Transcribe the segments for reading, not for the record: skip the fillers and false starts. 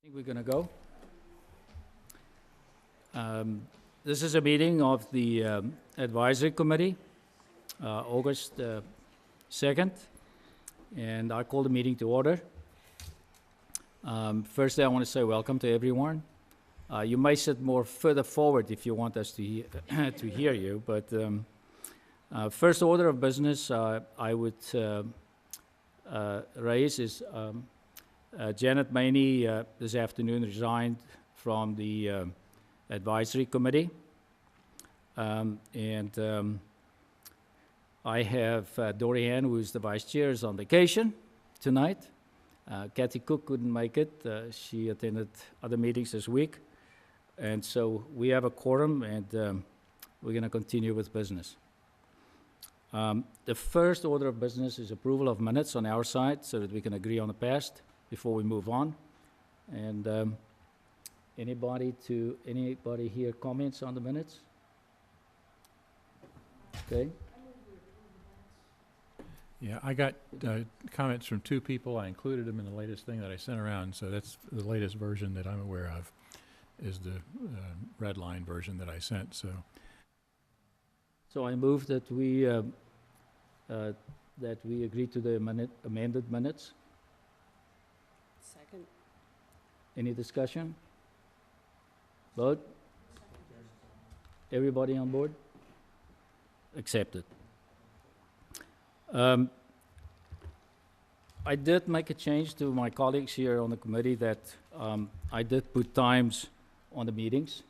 I think we're going to go. This is a meeting of the Advisory Committee, August 2nd, and I call the meeting to order. Firstly, I want to say welcome to everyone. You may sit more further forward if you want us to, to hear you, but first order of business I would raise is Janet Maney this afternoon resigned from the Advisory Committee. And I have Dorianne, who is the Vice Chair, is on vacation tonight. Kathy Cook couldn't make it. She attended other meetings this week. And so we have a quorum, and we're going to continue with business. The first order of business is approval of minutes on our side so that we can agree on the past before we move on. And anybody here comments on the minutes? Okay. Yeah, I got comments from two people. I included them in the latest thing that I sent around, so that's the latest version that I'm aware of, is the red line version that I sent. So I move that we agree to the amended minutes. Second. Any discussion? Vote? Everybody on board? Accepted. I did make a change to my colleagues here on the committee that I did put times on the meetings.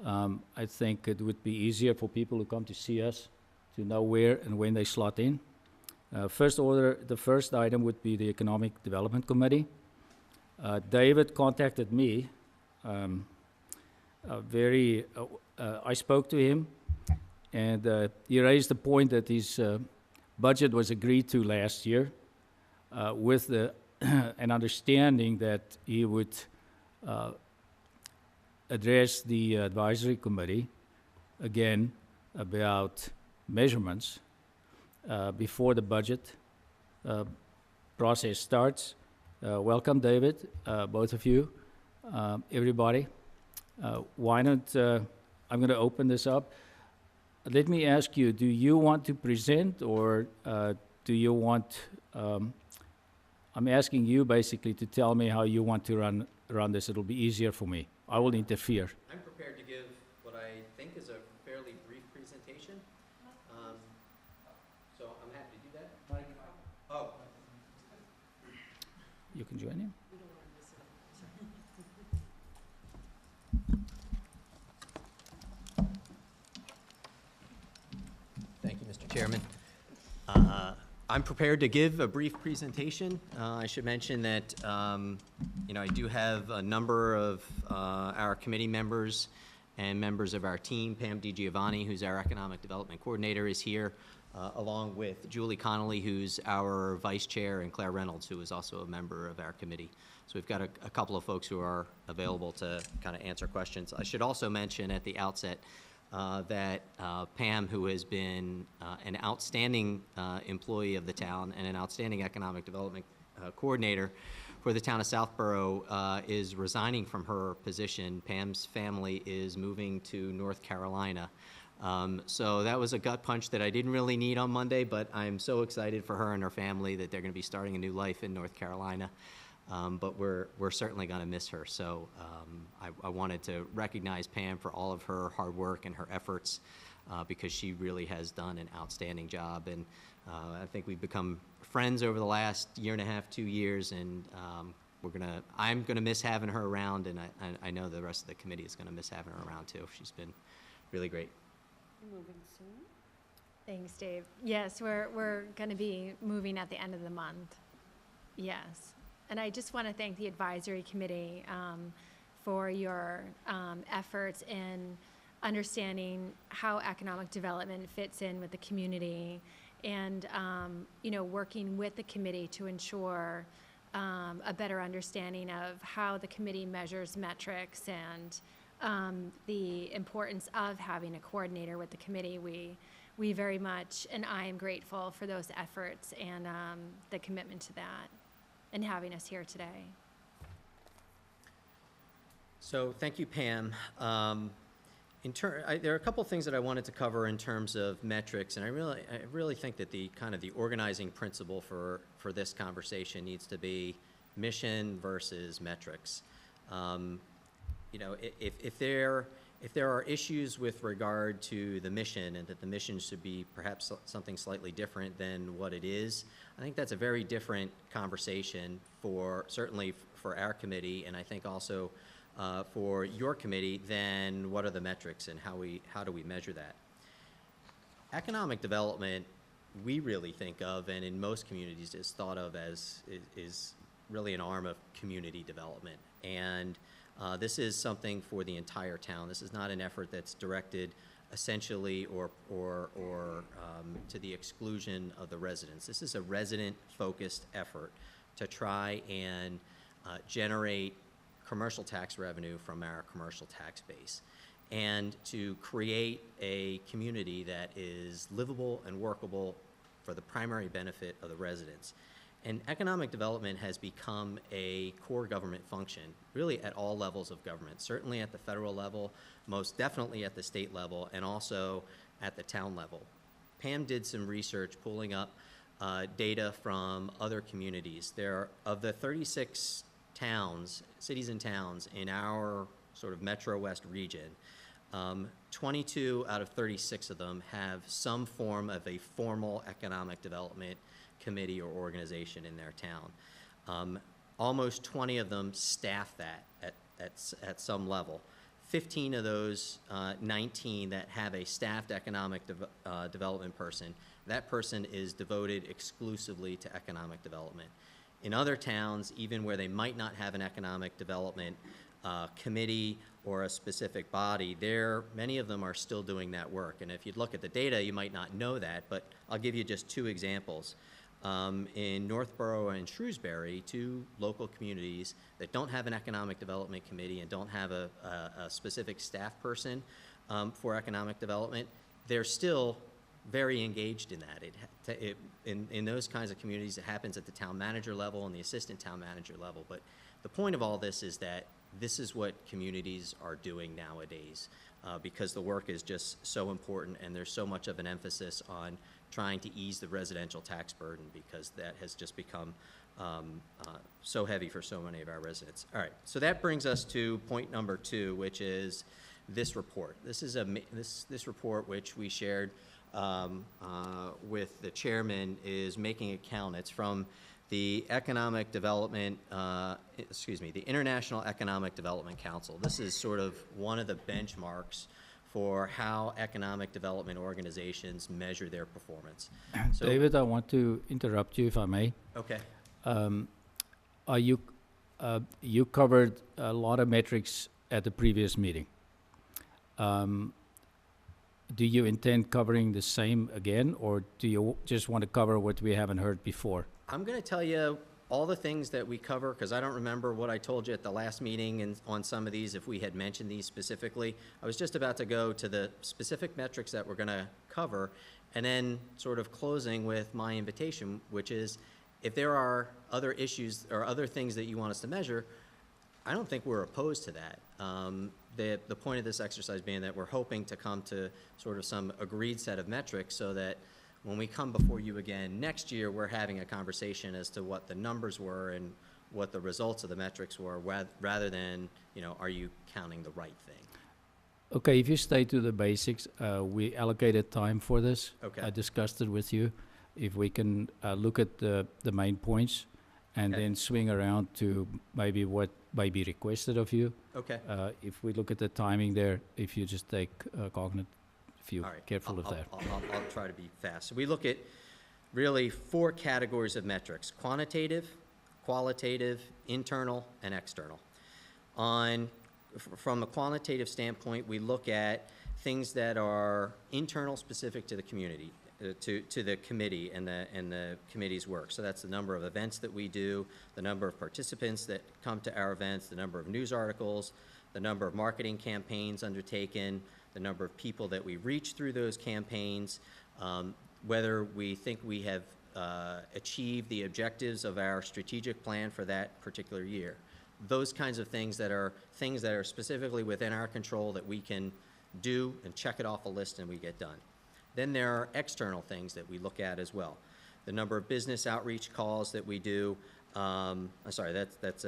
I think it would be easier for people who come to see us to know where and when they slot in. The first item would be the Economic Development Committee. David contacted me. I spoke to him, and he raised the point that his budget was agreed to last year with an understanding that he would address the advisory committee again about measurements before the budget process starts. Welcome, David, both of you, everybody. Why don't, I'm going to open this up. Let me ask you, do you want to present, or do you want, I'm asking you basically to tell me how you want to run this. It'll be easier for me. I will interfere. I'm prepared to give what I think is a fairly brief presentation. So I'm happy to do that. Oh. You can join him. Thank you, Mr. Chairman. I'm prepared to give a brief presentation. I should mention that I do have a number of our committee members and members of our team. Pam DiGiovanni, who's our Economic Development Coordinator, is here, along with Julie Connolly, who's our Vice Chair, and Claire Reynolds, who is also a member of our committee. So we've got a couple of folks who are available to kind of answer questions. I should also mention at the outset that Pam, who has been an outstanding employee of the town and an outstanding economic development coordinator for the town of Southborough, is resigning from her position. Pam's family is moving to North Carolina. So that was a gut punch that I didn't really need on Monday, but I'm so excited for her and her family that they're going to be starting a new life in North Carolina. But we're certainly going to miss her. So I wanted to recognize Pam for all of her hard work and her efforts because she really has done an outstanding job. And I think we've become friends over the last year and a half, 2 years, and I'm gonna miss having her around, and I know the rest of the committee is gonna miss having her around too. She's been really great. Moving soon? Thanks, Dave. Yes, we're going to be moving at the end of the month. Yes. And I just want to thank the advisory committee for your efforts in understanding how economic development fits in with the community, and working with the committee to ensure a better understanding of how the committee measures metrics and the importance of having a coordinator with the committee. We very much, and I am grateful for those efforts and the commitment to that, and having us here today. So thank you, Pam. There are a couple things that I wanted to cover in terms of metrics, and I really think that the kind of the organizing principle for this conversation needs to be mission versus metrics. You know, if there are issues with regard to the mission and that the mission should be perhaps something slightly different than what it is, I think that's a very different conversation certainly for our committee, and I think also for your committee, than what are the metrics and how do we measure that. Economic development, we really think of, and in most communities is thought of as, is really an arm of community development. And this is something for the entire town. This is not an effort that's directed essentially or to the exclusion of the residents. This is a resident-focused effort to try and generate commercial tax revenue from our commercial tax base, and to create a community that is livable and workable for the primary benefit of the residents. And economic development has become a core government function, really at all levels of government, certainly at the federal level, most definitely at the state level, and also at the town level. Pam did some research pulling up data from other communities. Of the 36 cities and towns in our sort of Metro West region, 22 out of 36 of them have some form of a formal economic development committee or organization in their town. Almost 20 of them staff that at some level. 15 of those 19 that have a staffed economic development person, that person is devoted exclusively to economic development. In other towns, even where they might not have an economic development committee or a specific body, many of them are still doing that work. And if you look at the data, you might not know that, but I'll give you just two examples. In Northborough and Shrewsbury, two local communities that don't have an economic development committee and don't have a specific staff person for economic development, they're still very engaged in that. In those kinds of communities, it happens at the town manager level and the assistant town manager level. But the point of all this is that this is what communities are doing nowadays because the work is just so important, and there's so much of an emphasis on trying to ease the residential tax burden because that has just become so heavy for so many of our residents. All right, so that brings us to point number 2, which is this report. This is this report which we shared with the chairman is making it count. It's from the Economic Development, the International Economic Development Council. This is sort of one of the benchmarks for how economic development organizations measure their performance. So, David, I want to interrupt you if I may. okay. You covered a lot of metrics at the previous meeting. Do you intend covering the same again, or do you just want to cover what we haven't heard before? I'm going to tell you all the things that we cover, because I don't remember what I told you at the last meeting and on some of these, if we had mentioned these specifically. I was just about to go to the specific metrics that we're going to cover, and then sort of closing with my invitation, which is if there are other issues or other things that you want us to measure, I don't think we're opposed to that. The point of this exercise being that we're hoping to come to sort of some agreed set of metrics so that when we come before you again next year, we're having a conversation as to what the numbers were and what the results of the metrics were, rather than, are you counting the right thing? Okay, if you stay to the basics, we allocated time for this. Okay. I discussed it with you. If we can look at the main points and Okay. then swing around to maybe what may be requested of you. Okay. If we look at the timing there, if you just take cognate, if you're All right. careful of that. I'll try to be fast. So we look at really 4 categories of metrics: quantitative, qualitative, internal, and external. From a quantitative standpoint, we look at things that are internal, specific to the community, to the committee and the committee's work. So that's the number of events that we do, the number of participants that come to our events, the number of news articles, the number of marketing campaigns undertaken, the number of people that we reach through those campaigns, whether we think we have achieved the objectives of our strategic plan for that particular year. those kinds of things that are specifically within our control that we can do and check it off a list and we get done. Then there are external things that we look at as well. The number of business outreach calls that we do. I'm sorry, that's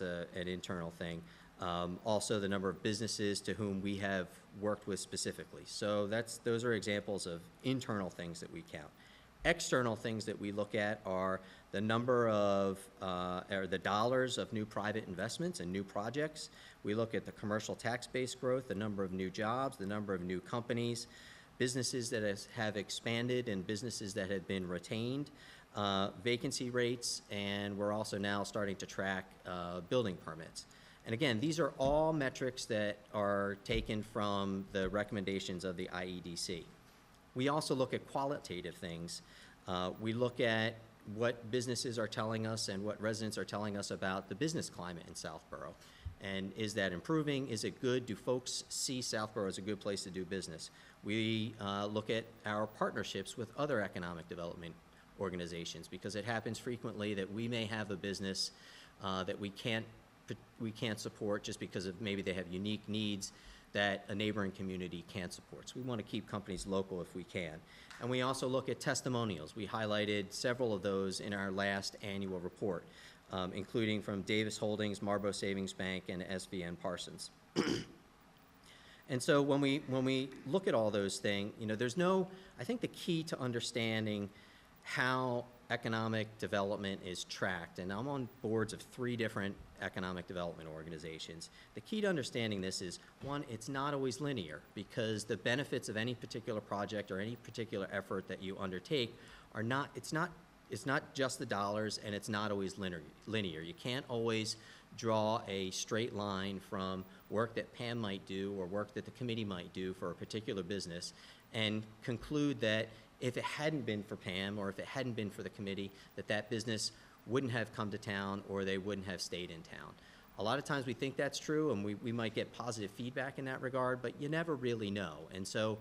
an internal thing. Also, the number of businesses to whom we have worked with specifically. So those are examples of internal things that we count. External things that we look at are the number of, or the dollars of new private investments and new projects. We look at the commercial tax base growth, the number of new jobs, the number of new companies, businesses that have expanded and businesses that have been retained, vacancy rates, and we're also now starting to track building permits. And again, these are all metrics that are taken from the recommendations of the IEDC. We also look at qualitative things. We look at what businesses are telling us and what residents are telling us about the business climate in Southborough. And is that improving? Is it good? Do folks see Southborough as a good place to do business? We look at our partnerships with other economic development organizations, because it happens frequently that we may have a business that we can't support just because of maybe they have unique needs that a neighboring community can't support. So we want to keep companies local if we can. And we also look at testimonials. We highlighted several of those in our last annual report, including from Davis Holdings, Marbo Savings Bank, and SVN Parsons. And so when we look at all those things, I think the key to understanding how economic development is tracked, and I'm on boards of 3 different economic development organizations. The key to understanding this is, one, it's not always linear, because the benefits of any particular project or any particular effort that you undertake are not, it's not just the dollars, and it's not always linear. You can't always draw a straight line from work that Pam might do or work that the committee might do for a particular business and conclude that if it hadn't been for Pam or if it hadn't been for the committee, that business wouldn't have come to town or they wouldn't have stayed in town. A lot of times we think that's true, and we might get positive feedback in that regard, but you never really know. And so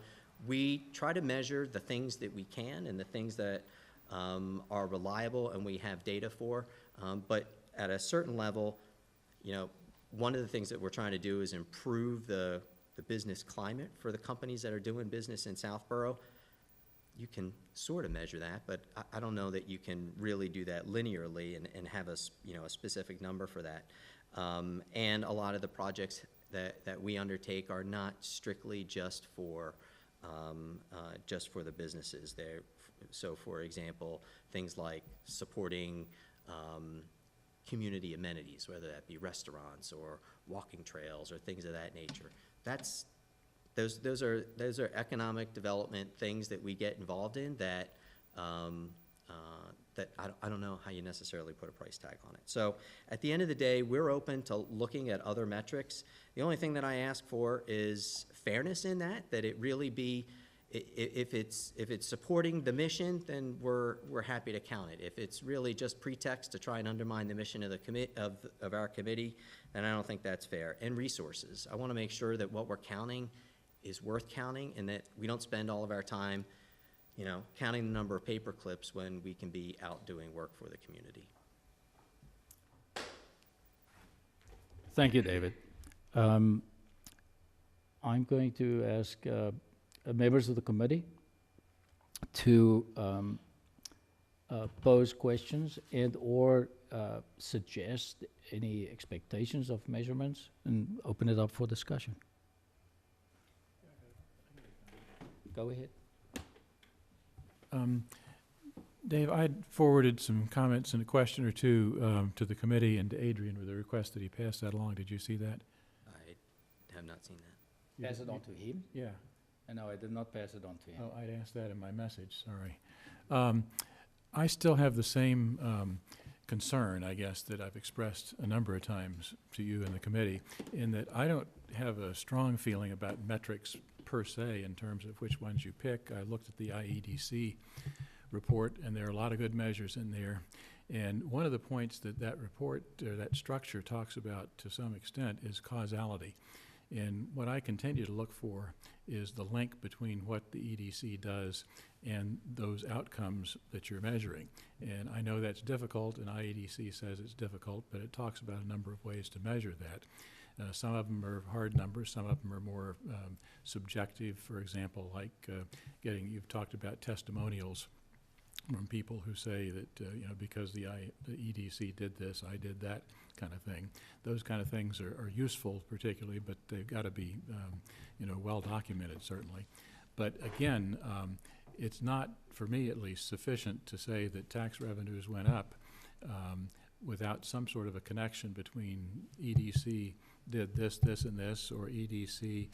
we try to measure the things that we can and the things that are reliable and we have data for. But at a certain level, one of the things that we're trying to do is improve the business climate for the companies that are doing business in Southborough. You can sort of measure that, but I don't know that you can really do that linearly and have a specific number for that. And a lot of the projects that we undertake are not strictly just for the businesses. So, for example, things like supporting community amenities, whether that be restaurants or walking trails or things of that nature. Those are economic development things that we get involved in that I don't know how you necessarily put a price tag on it. So at the end of the day, we're open to looking at other metrics. The only thing that I ask for is fairness in that it really be, if it's supporting the mission, then we're happy to count it. If it's really just pretext to try and undermine the mission of the of our committee, then I don't think that's fair. And resources. I want to make sure that what we're counting is worth counting, and that we don't spend all of our time, counting the number of paper clips when we can be out doing work for the community. Thank you, David. I'm going to ask members of the committee to pose questions and or suggest any expectations of measurements and open it up for discussion. Go ahead. Dave, I'd forwarded some comments and a question or two to the committee and to Adrian with a request that he pass that along. Did you see that? I have not seen that. Pass it on to him? Yeah. No, I did not pass it on to him. Oh, I'd asked that in my message, sorry. I still have the same concern, I guess, that I've expressed a number of times to you and the committee, in that I don't have a strong feeling about metrics per se in terms of which ones you pick. I looked at the IEDC report, and there are a lot of good measures in there. And one of the points that report, or that structure, talks about to some extent is causality. And what I continue to look for is the link between what the EDC does and those outcomes that you're measuring. And I know that's difficult, and IEDC says it's difficult, but it talks about a number of ways to measure that. Some of them are hard numbers, some of them are more subjective. For example, like you've talked about testimonials from people who say that, because the EDC did this, I did that kind of thing. Those kind of things are useful particularly, but they've got to be, well documented certainly. But again, it's not, for me at least, sufficient to say that tax revenues went up without some sort of a connection between EDC did this, this, and this, or EDC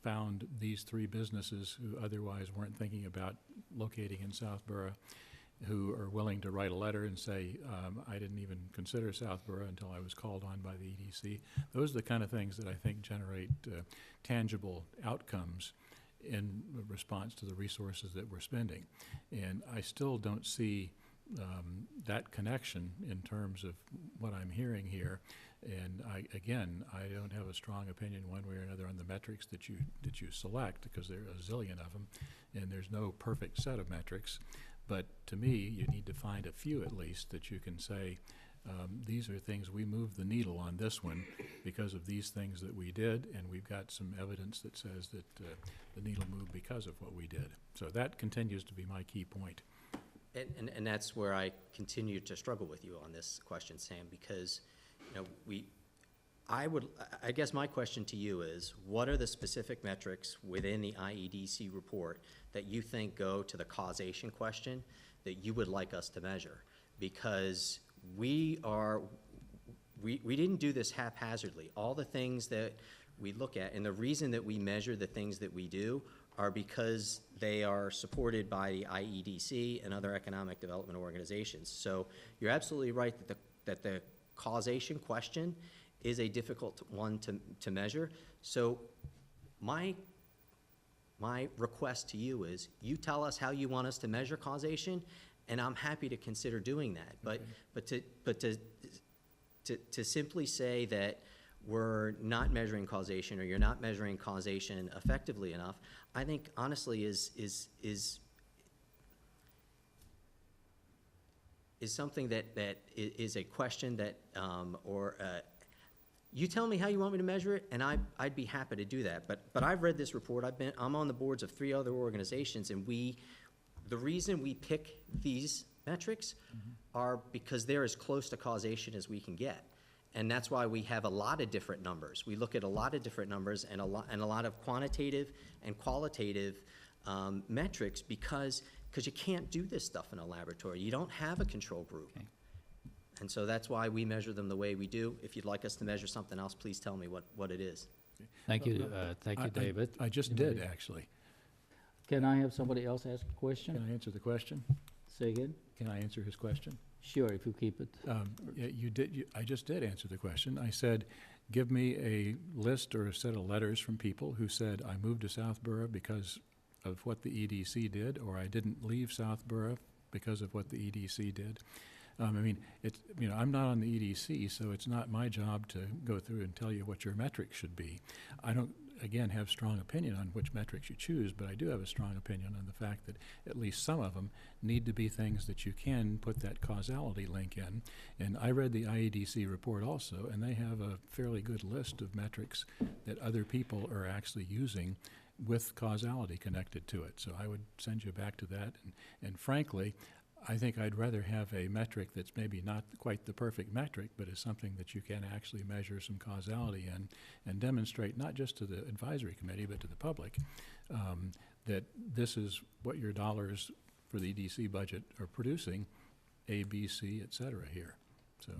found these 3 businesses who otherwise weren't thinking about locating in Southborough, who are willing to write a letter and say, I didn't even consider Southborough until I was called on by the EDC. Those are the kind of things that I think generate tangible outcomes in response to the resources that we're spending. And I still don't see that connection in terms of what I'm hearing here. And I don't have a strong opinion one way or another on the metrics that you select, because there are a zillion of them, and there's no perfect set of metrics. But to me, you need to find a few at least that you can say, these are things we moved the needle on this one because of these things that we did, and we've got some evidence that says that the needle moved because of what we did. So that continues to be my key point. And that's where I continue to struggle with you on this question, Sam, because I guess my question to you is, what are the specific metrics within the IEDC report that you think go to the causation question that you would like us to measure? Because we didn't do this haphazardly. All the things that we look at, and the reason that we measure the things that we do are because they are supported by the IEDC and other economic development organizations. So you're absolutely right that the causation question is a difficult one to measure. So my request to you is, you tell us how you want us to measure causation, and I'm happy to consider doing that. Okay. But to simply say that we're not measuring causation, or you're not measuring causation effectively enough, I think honestly is something that is a question that, you tell me how you want me to measure it, and I'd be happy to do that. But I've read this report. I'm on the boards of 3 other organizations, and the reason we pick these metrics are because they're as close to causation as we can get. And that's why we have a lot of different numbers. We look at a lot of different numbers and a lot of quantitative and qualitative metrics because you can't do this stuff in a laboratory. You don't have a control group. Okay. And so that's why we measure them the way we do. If you'd like us to measure something else, please tell me what it is. Thank you, David. I just did, actually. Can I have somebody else ask a question? Can I answer the question? Say again? Can I answer his question? Sure, if you keep it. Yeah, you did. I just did answer the question. I said, give me a list or a set of letters from people who said, I moved to Southborough because of what the EDC did, or I didn't leave Southborough because of what the EDC did. I'm not on the EDC, so it's not my job to go through and tell you what your metrics should be. I don't, again, have strong opinion on which metrics you choose, but I do have a strong opinion on the fact that at least some of them need to be things that you can put that causality link in. And I read the IEDC report also, and they have a fairly good list of metrics that other people are actually using with causality connected to it. So I would send you back to that. And frankly, I think I'd rather have a metric that's maybe not quite the perfect metric, but is something that you can actually measure some causality in and demonstrate not just to the advisory committee, but to the public, that this is what your dollars for the EDC budget are producing, A, B, C, et cetera here. So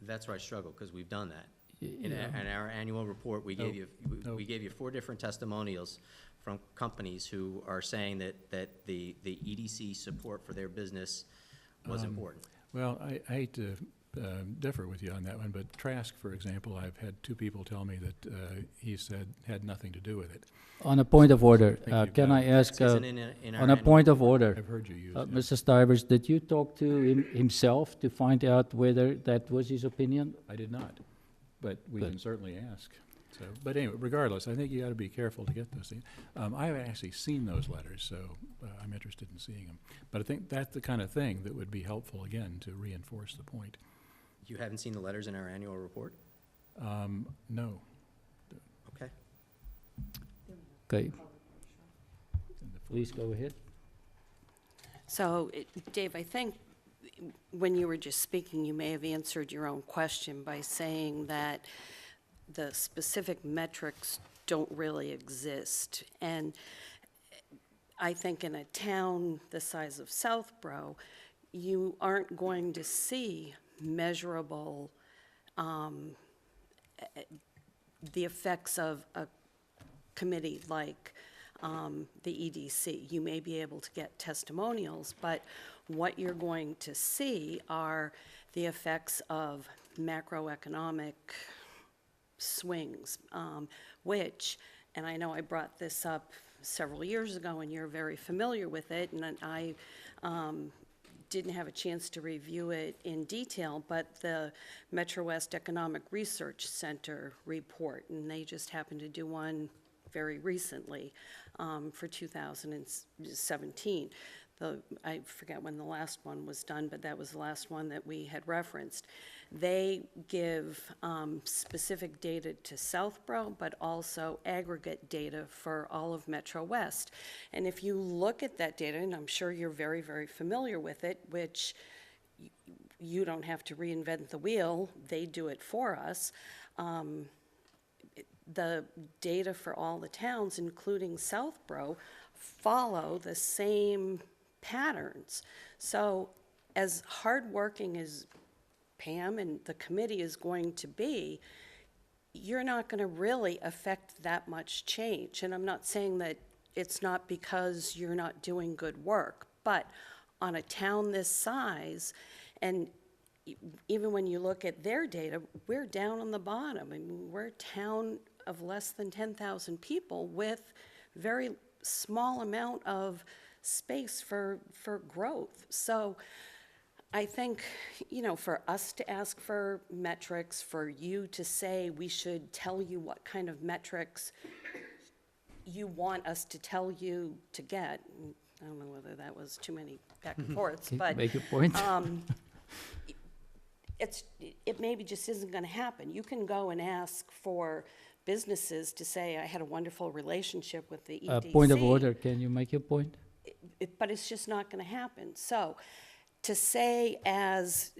That's where I struggle, because we've done that. In Yeah. our annual report, we gave you 4 different testimonials from companies who are saying that the EDC support for their business was important. Well, I hate to differ with you on that one, but Trask, for example, I've had 2 people tell me that he said had nothing to do with it. On a point of order, I think you've can got I it. ask, This isn't in our on a annual point of report. order, I've heard you use it. Mr. Stivers, did you talk to himself to find out whether that was his opinion? I did not, but we Good. can certainly ask. So, but anyway, regardless, I think you got to be careful to get those things. I haven't actually seen those letters, so I'm interested in seeing them. But I think that's the kind of thing that would be helpful, again, to reinforce the point. You haven't seen the letters in our annual report? No. Okay. Okay. Please go ahead. So, Dave, I think when you were just speaking, you may have answered your own question by saying that the specific metrics don't really exist. And I think in a town the size of Southborough, you aren't going to see measurable, the effects of a committee like the EDC. You may be able to get testimonials, but what you're going to see are the effects of macroeconomic swings, which, and I know I brought this up several years ago and you're very familiar with it, and I didn't have a chance to review it in detail, but the Metro West Economic Research Center report, and they just happened to do one very recently for 2017. I forget when the last one was done, but that was the last one that we had referenced. They give specific data to Southborough, but also aggregate data for all of Metro West. And if you look at that data, and I'm sure you're very, very familiar with it, which you don't have to reinvent the wheel, they do it for us. The data for all the towns, including Southborough, follow the same patterns. So as hardworking as Pam and the committee is going to be, you're not going to really affect that much change. And I'm not saying that it's not because you're not doing good work, but on a town this size, and even when you look at their data, we're down on the bottom. I mean, we're a town of less than 10,000 people with very small amount of space for growth. So I think, you know, for us to ask for metrics, for you to say we should tell you what kind of metrics you want us to tell you to get, I don't know whether that was too many back and forths, but Make your point. it maybe just isn't going to happen. You can go and ask for businesses to say, I had a wonderful relationship with the EDC. Point of order, can you make your point? But it's just not going to happen. So to say as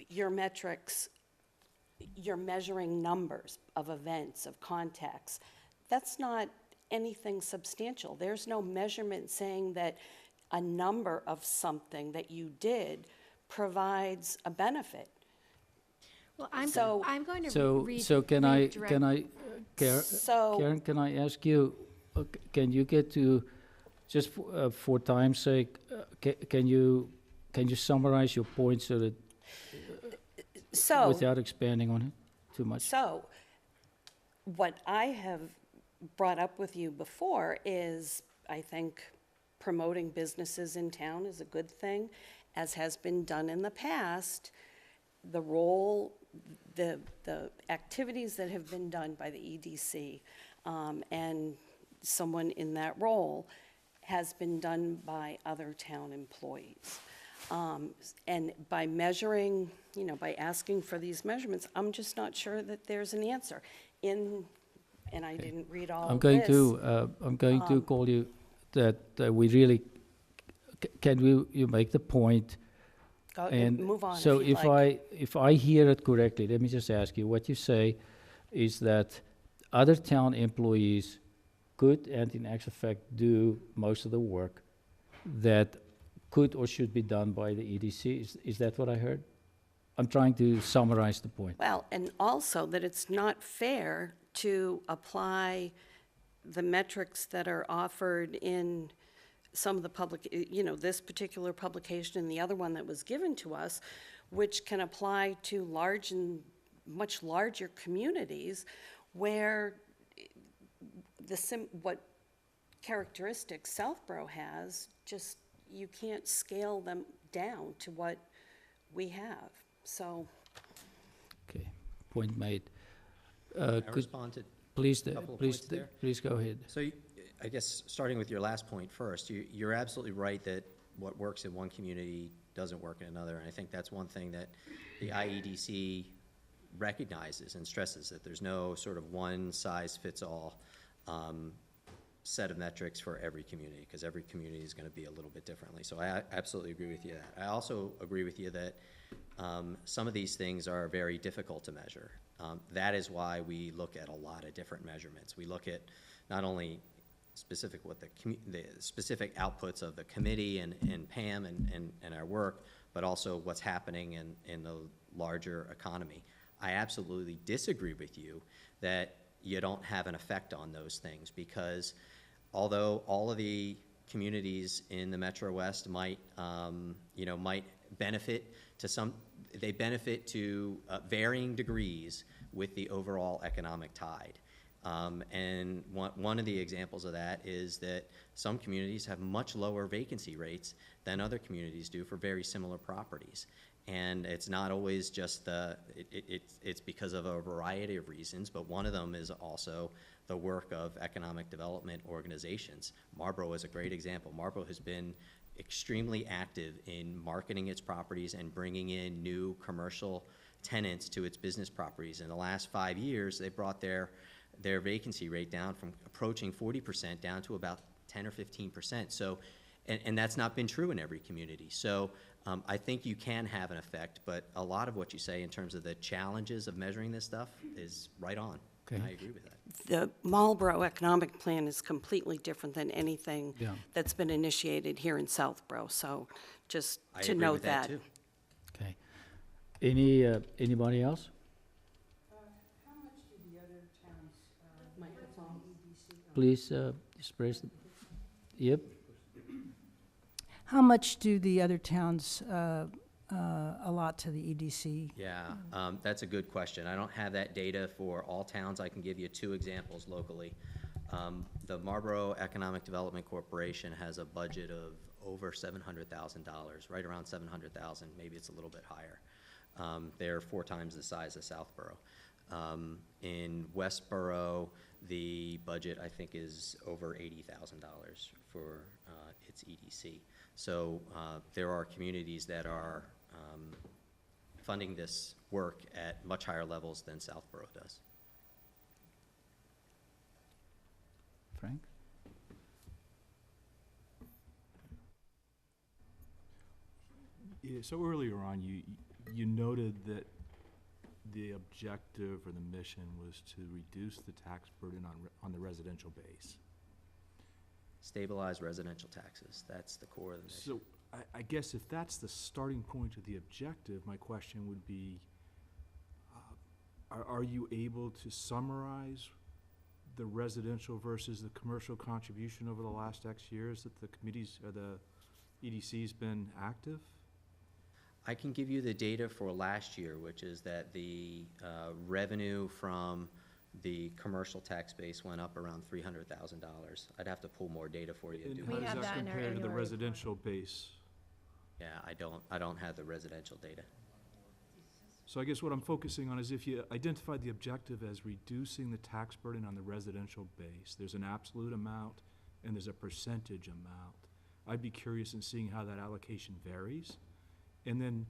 your metrics, you're measuring numbers of events, of contacts, that's not anything substantial. There's no measurement saying that a number of something that you did provides a benefit. Well, So- I'm going to So, read. so can I, Karen, So, Karen, can I ask you, can you get to, just for time's sake, can you summarize your point so that, so. without expanding on it too much? So, what I have brought up with you before is, I think, promoting businesses in town is a good thing, as has been done in the past. The role, the activities that have been done by the EDC, and someone in that role has been done by other town employees. And by measuring, you know, by asking for these measurements, I'm just not sure that there's an answer. And I didn't read all I'm of going this. I'm going to call you that we really, can you make the point? Go, And move on so if you'd like. if I hear it correctly, let me just ask you, what you say is that other town employees could, and in actual fact do most of the work that could or should be done by the EDC. Is that what I heard? I'm trying to summarize the point. Well, and also that it's not fair to apply the metrics that are offered in some of the public, you know, this particular publication and the other one that was given to us, which can apply to large and much larger communities where what characteristics Southborough has, just you can't scale them down to what we have. So, Okay, point made. I Could, respond to Please, Couple of points there. please go ahead. So I guess starting with your last point first, you're absolutely right that what works in one community doesn't work in another. And I think that's one thing that the IEDC recognizes and stresses, that there's no sort of one-size-fits-all set of metrics for every community, because every community is going to be a little bit differently. So I absolutely agree with you that. I also agree with you that some of these things are very difficult to measure. That is why we look at a lot of different measurements. We look at not only specific what the specific outputs of the committee and Pam and our work, but also what's happening in the larger economy. I absolutely disagree with you that you don't have an effect on those things, because although all of the communities in the Metro West might benefit to they benefit to varying degrees with the overall economic tide. And one of the examples of that is that some communities have much lower vacancy rates than other communities do for very similar properties. And it's not always just it's because of a variety of reasons, but one of them is also the work of economic development organizations. Marlborough is a great example. Marlborough has been extremely active in marketing its properties and bringing in new commercial tenants to its business properties. In the last 5 years, they brought their vacancy rate down from approaching 40% down to about 10 or 15%. So, and that's not been true in every community. So I think you can have an effect, but a lot of what you say in terms of the challenges of measuring this stuff is right on. Okay. I agree with that. The Marlborough Economic Plan is completely different than anything Yeah. that's been initiated here in Southborough, so just I to agree note with that too. Okay. Anybody else? How much do the other towns, microphone, EDC? Please, express. Yep. How much do the other towns allot to the EDC? Yeah, that's a good question. I don't have that data for all towns. I can give you 2 examples locally. The Marlborough Economic Development Corporation has a budget of over $700,000, right around $700,000. Maybe it's a little bit higher. They're 4 times the size of Southborough. In Westborough, the budget, I think, is over $80,000 for its EDC. So there are communities that are funding this work at much higher levels than Southborough does. Frank? Yeah, so earlier on, you noted that the objective or the mission was to reduce the tax burden on the residential base. Stabilize residential taxes. That's the core of the mission. So I guess if that's the starting point of the objective, my question would be, are you able to summarize the residential versus the commercial contribution over the last X years that the committees or the EDC's been active? I can give you the data for last year, which is that the revenue from the commercial tax base went up around $300,000. I'd have to pull more data for you. And Do We how we- does have that that in our compare to the annual report. residential base? Yeah, I don't have the residential data. So I guess what I'm focusing on is if you identified the objective as reducing the tax burden on the residential base, there's an absolute amount and there's a percentage amount. I'd be curious in seeing how that allocation varies. And then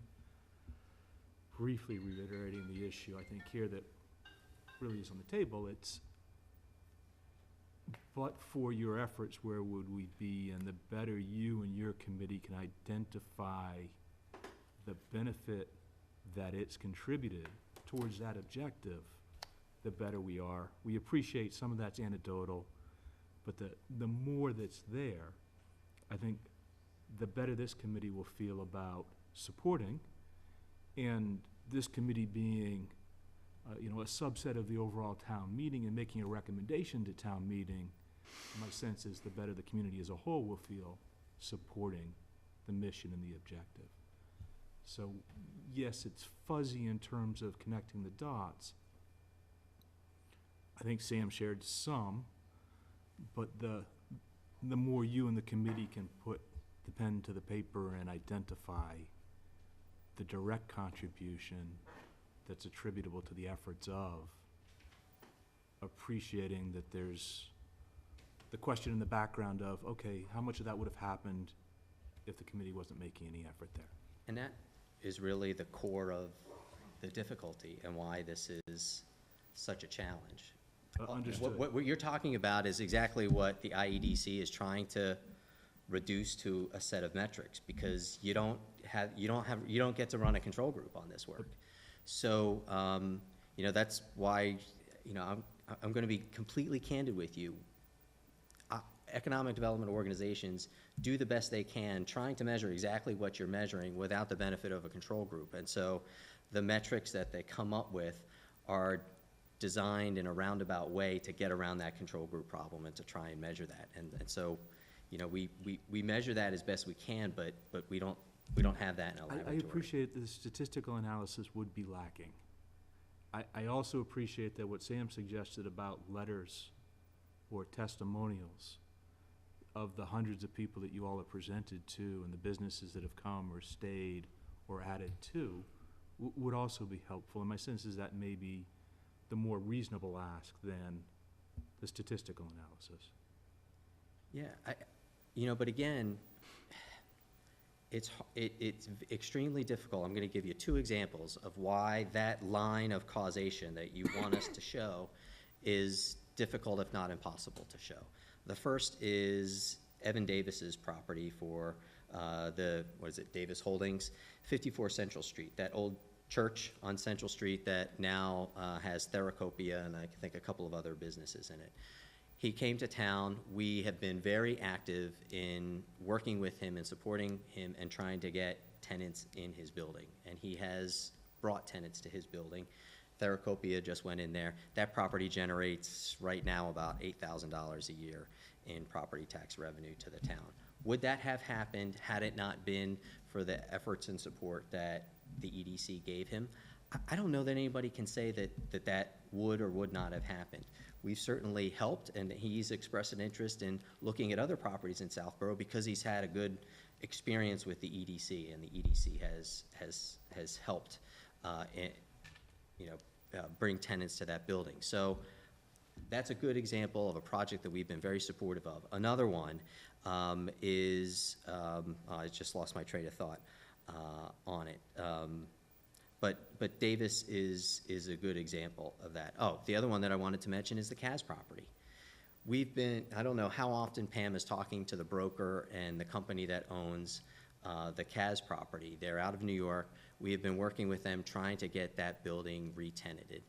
briefly reiterating the issue, I think here that really is on the table, it's but for your efforts, where would we be? And the better you and your committee can identify the benefit that it's contributed towards that objective, the better we are. We appreciate some of that's anecdotal, but the more that's there, I think the better this committee will feel about supporting, and this committee being a subset of the overall town meeting and making a recommendation to town meeting. My sense is the better the community as a whole will feel supporting the mission and the objective. So yes, it's fuzzy in terms of connecting the dots. I think Sam shared some, but the more you and the committee can put the pen to the paper and identify the direct contribution that's attributable to the efforts of appreciating that there's the question in the background of, okay, how much of that would have happened if the committee wasn't making any effort there? And that is really the core of the difficulty and why this is such a challenge. Understood. What you're talking about is exactly what the IEDC is trying to reduce to a set of metrics, because you don't get to run a control group on this work. So, you know, that's why, you know, I'm going to be completely candid with you. Economic development organizations do the best they can, trying to measure exactly what you're measuring without the benefit of a control group. And so the metrics that they come up with are designed in a roundabout way to get around that control group problem and to try and measure that. And so, you know, we measure that as best we can, but we don't have that in a laboratory. I appreciate that the statistical analysis would be lacking. I also appreciate that what Sam suggested about letters or testimonials of the hundreds of people that you all have presented to and the businesses that have come or stayed or added to would also be helpful. And my sense is that may be the more reasonable ask than the statistical analysis. Yeah, you know, but again, it's extremely difficult. I'm going to give you 2 examples of why that line of causation that you want us to show is difficult, if not impossible, to show. The first is Evan Davis's property for Davis Holdings, 54 Central Street, that old church on Central Street that now has Theracopia and I think a couple of other businesses in it. He came to town. We have been very active in working with him and supporting him and trying to get tenants in his building. And he has brought tenants to his building. Theracopia just went in there. That property generates right now about $8,000 a year in property tax revenue to the town. Would that have happened had it not been for the efforts and support that the EDC gave him? I don't know that anybody can say that would or would not have happened. We've certainly helped, and he's expressed an interest in looking at other properties in Southborough because he's had a good experience with the EDC, and the EDC has helped bring tenants to that building. So that's a good example of a project that we've been very supportive of. Another one is, I just lost my train of thought on it. But Davis is a good example of that. Oh, the other one that I wanted to mention is the Kaz property. I don't know how often Pam is talking to the broker and the company that owns the Kaz property. They're out of New York. We have been working with them trying to get that building re-tenanted.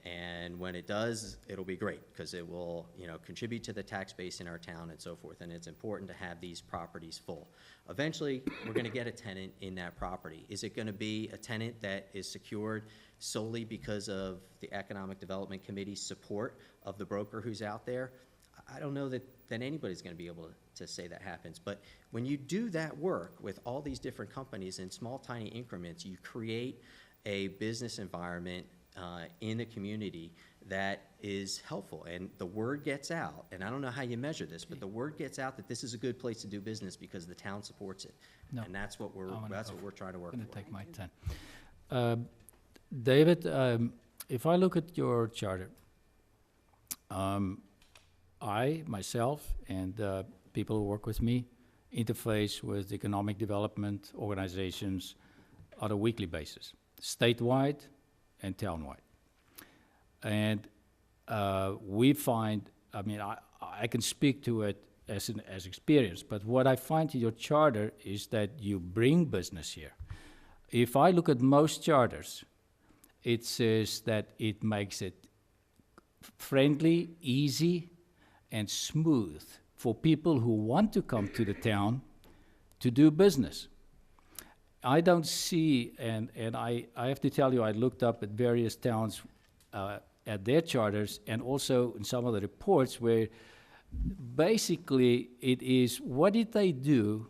And when it does, it'll be great because it will, contribute to the tax base in our town and so forth. And it's important to have these properties full. Eventually, we're going to get a tenant in that property. Is it going to be a tenant that is secured solely because of the Economic Development Committee's support of the broker who's out there? I don't know that anybody's going to be able to say that happens. But when you do that work with all these different companies in small, tiny increments, you create a business environment in the community that is helpful, and the word gets out, and I don't know how you measure this, but the word gets out that this is a good place to do business because the town supports it. No. And that's what we're trying to work I'm for. going to take my 10. David, if I look at your charter, I, myself, and people who work with me interface with economic development organizations on a weekly basis, statewide and townwide. And we find, I can speak to it as experience, but what I find in your charter is that you bring business here. If I look at most charters, it says that it makes it friendly, easy, and smooth for people who want to come to the town to do business. I don't see, and I have to tell you, I looked up at various towns at their charters and also in some of the reports where basically it is what did they do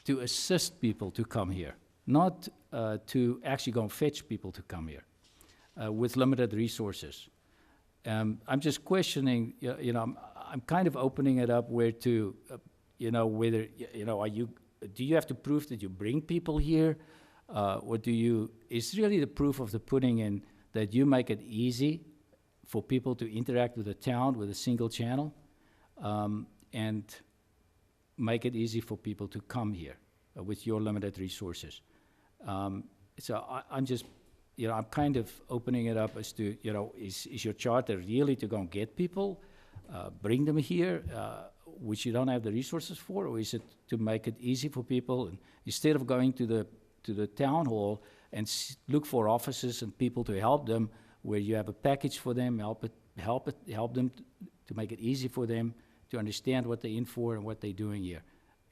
to assist people to come here, not to actually go and fetch people to come here with limited resources. I'm just questioning, I'm kind of opening it up where to, whether, do you have to prove that you bring people here? Or is really the proof of the pudding in that you make it easy for people to interact with the town with a single channel, and make it easy for people to come here with your limited resources. So I'm just, I'm kind of opening it up as to, is your charter really to go and get people, bring them here, which you don't have the resources for, or is it to make it easy for people, and instead of going to the town hall and look for offices and people to help them, where you have a package for them, help them to make it easy for them to understand what they're in for and what they're doing here.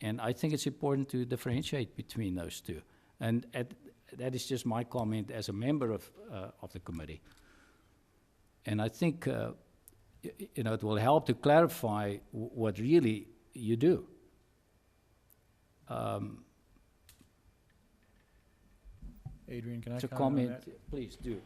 And I think it's important to differentiate between those two. And that is just my comment as a member of the committee. And I think, it will help to clarify what really you do. Adrian, can I So comment on that? please do.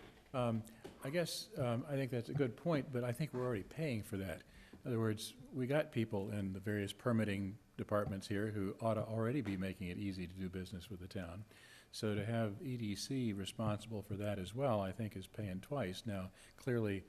I guess, I think that's a good point, but I think we're already paying for that. In other words, we got people in the various permitting departments here who ought to already be making it easy to do business with the town. So to have EDC responsible for that as well, I think is paying twice. Now, clearly,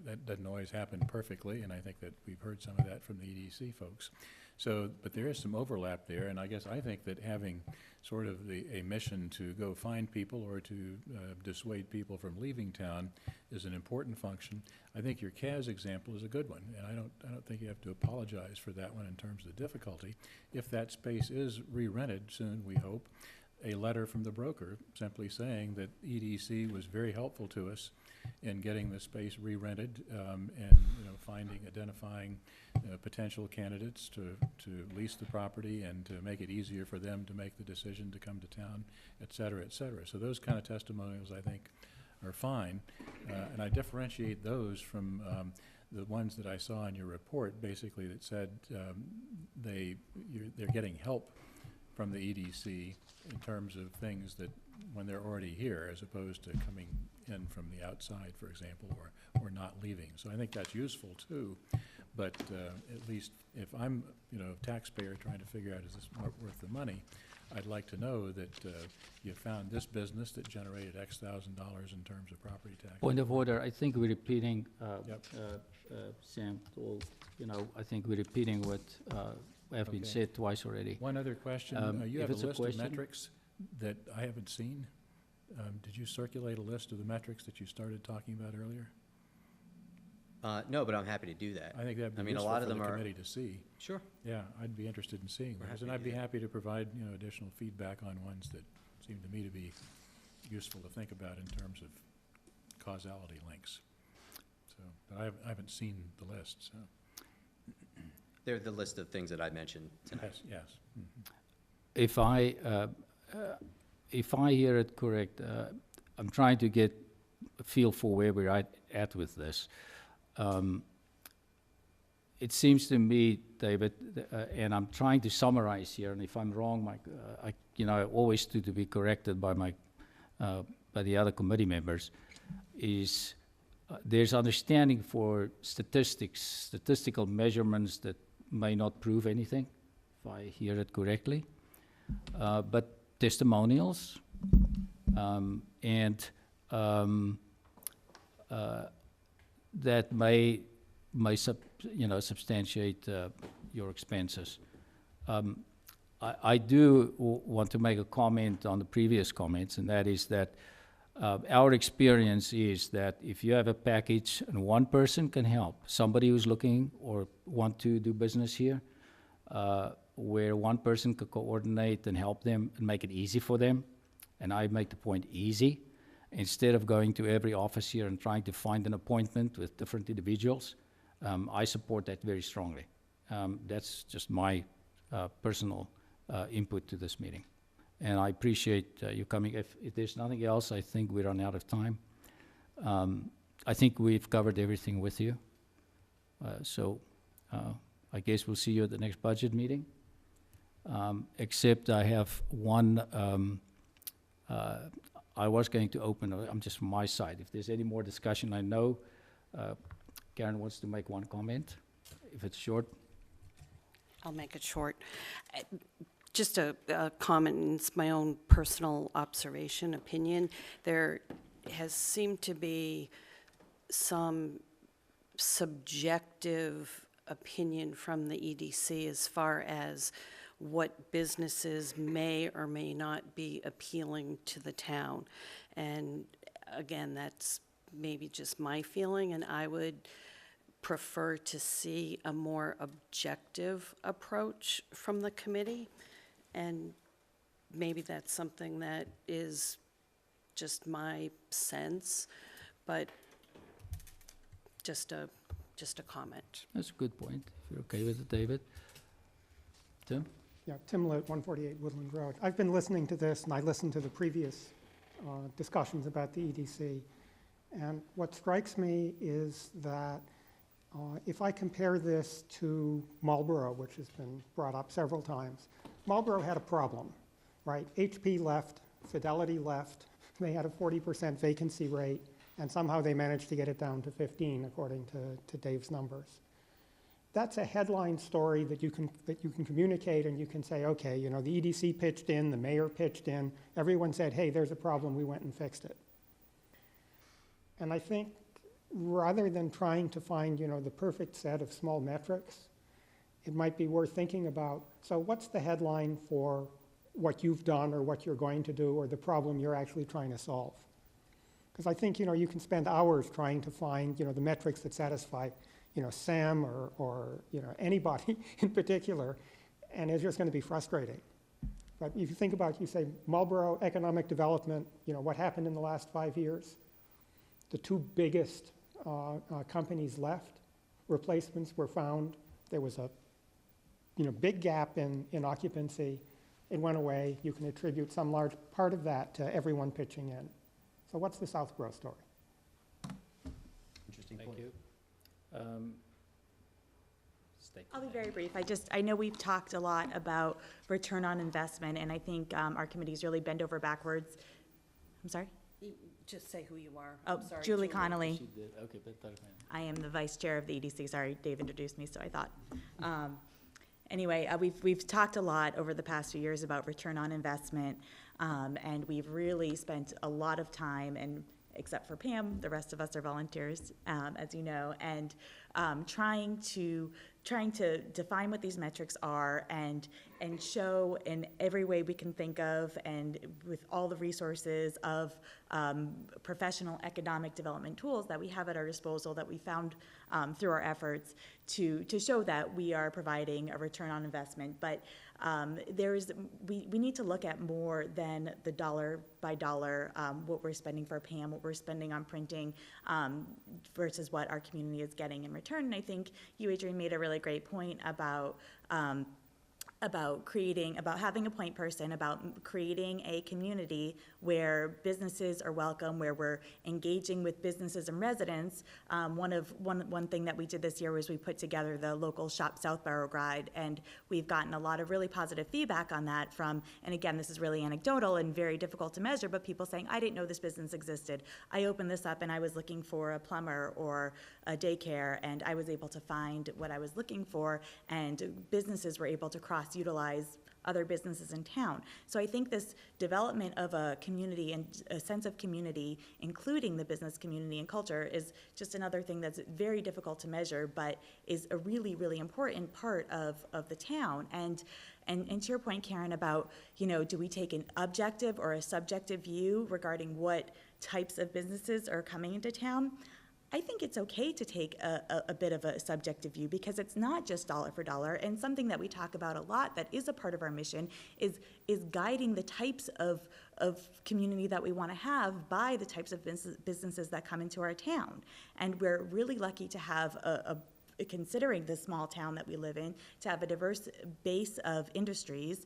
that doesn't always happen perfectly, and I think that we've heard some of that from the EDC folks. So, but there is some overlap there, and I think that having sort of a mission to go find people or to dissuade people from leaving town is an important function. I think your CAS example is a good one, and I don't think you have to apologize for that one in terms of the difficulty. If that space is re-rented soon, we hope, a letter from the broker simply saying that EDC was very helpful to us in getting the space re-rented, and identifying potential candidates to lease the property and to make it easier for them to make the decision to come to town, et cetera, et cetera. So those kind of testimonials, I think, are fine, and I differentiate those from the ones that I saw in your report, basically that said they're getting help from the EDC in terms of things that when they're already here, as opposed to coming in from the outside, for example, or not leaving. So I think that's useful too. But at least if I'm, a taxpayer trying to figure out is this worth the money, I'd like to know that you found this business that generated X thousand dollars in terms of property tax. Point of order, I think we're repeating, Yep. Sam, I think we're repeating what have been Okay. said twice already. One other question. You if have a it's a list of question- metrics that I haven't seen. Did you circulate a list of the metrics that you started talking about earlier? No, but I'm happy to do that. I think that'd I be mean, a useful lot for of the them are- committee to see. Sure. Yeah, I'd be interested in seeing We're those, happy and to I'd do be that. happy to provide, additional feedback on ones that seem to me to be useful to think about in terms of causality links. So, but I haven't seen the list, so. They're the list of things that I mentioned tonight. Yes. Mhm. If I hear it correct, I'm trying to get a feel for where we're at with this. It seems to me, David, and I'm trying to summarize here, and if I'm wrong, Mike, I always do to be corrected by the other committee members, is there's understanding for statistical measurements that may not prove anything, if I hear it correctly, but testimonials and that may substantiate your expenses. I do want to make a comment on the previous comments, and that is that our experience is that if you have a package and one person can help, somebody who's looking or want to do business here, where one person could coordinate and help them and make it easy for them, and I make the point easy, instead of going to every office here and trying to find an appointment with different individuals, I support that very strongly. That's just my personal input to this meeting. And I appreciate you coming. If there's nothing else, I think we run out of time. I think we've covered everything with you. So I guess we'll see you at the next budget meeting. Except I have one, I was going to open, I'm just from my side. If there's any more discussion, I know Karen wants to make one comment, if it's short. I'll make it short. Just a comment, and it's my own personal observation, opinion. There has seemed to be some subjective opinion from the EDC as far as what businesses may or may not be appealing to the town. And again, that's maybe just my feeling, and I would prefer to see a more objective approach from the committee. And maybe that's something that is just my sense, but just a comment. That's a good point. If you're okay with it, David? Tim? Yeah, Tim Litt, 148 Woodland Road. I've been listening to this, and I listened to the previous discussions about the EDC. And what strikes me is that if I compare this to Marlborough, which has been brought up several times, Marlborough had a problem, right? HP left, Fidelity left, they had a 40% vacancy rate, and somehow they managed to get it down to 15, according to Dave's numbers. That's a headline story that you can communicate, and you can say, okay, you know, the EDC pitched in, the mayor pitched in, everyone said, hey, there's a problem, we went and fixed it. And I think rather than trying to find, you know, the perfect set of small metrics, it might be worth thinking about, so what's the headline for what you've done or what you're going to do or the problem you're actually trying to solve? Because I think, you know, you can spend hours trying to find, you know, the metrics that satisfy, you know, Sam or you know, anybody in particular, and it's just going to be frustrating. But if you think about, you say, Marlborough economic development, you know, what happened in the last 5 years? The two biggest companies left, replacements were found, there was a, you know, big gap in occupancy, it went away. You can attribute some large part of that to everyone pitching in. So what's the Southborough story? Interesting Thank point. you. Stay. I'll be very brief. I know we've talked a lot about return on investment, and I think our committee's really bent over backwards. I'm sorry? Just say who you are. Oh, I'm sorry, Julie Connolly. She did. Okay, better. I am the vice chair of the EDC. Sorry, Dave introduced me, so I thought. Anyway, we've talked a lot over the past few years about return on investment, and we've really spent a lot of time, and except for Pam, the rest of us are volunteers, as you know, and trying to define what these metrics are and show in every way we can think of, and with all the resources of professional economic development tools that we have at our disposal that we found through our efforts to show that we are providing a return on investment. But we need to look at more than the dollar by dollar, what we're spending for Pam, what we're spending on printing, versus what our community is getting in return. And I think you, Adrian, made a really great point about having a point person, about creating a community where businesses are welcome, where we're engaging with businesses and residents. One thing that we did this year was we put together the local Shop Southborough guide, and we've gotten a lot of really positive feedback on that from, and again, this is really anecdotal and very difficult to measure, but people saying, I didn't know this business existed. I opened this up and I was looking for a plumber or a daycare, and I was able to find what I was looking for, and businesses were able to cross-utilize other businesses in town. So I think this development of a community and a sense of community, including the business community and culture, is just another thing that's very difficult to measure, but is a really, really important part of the town. And to your point, Karen, about, you know, do we take an objective or a subjective view regarding what types of businesses are coming into town? I think it's okay to take a bit of a subjective view, because it's not just dollar for dollar. And something that we talk about a lot that is a part of our mission is guiding the types of community that we want to have by the types of businesses that come into our town. And we're really lucky to have considering the small town that we live in, to have a diverse base of industries.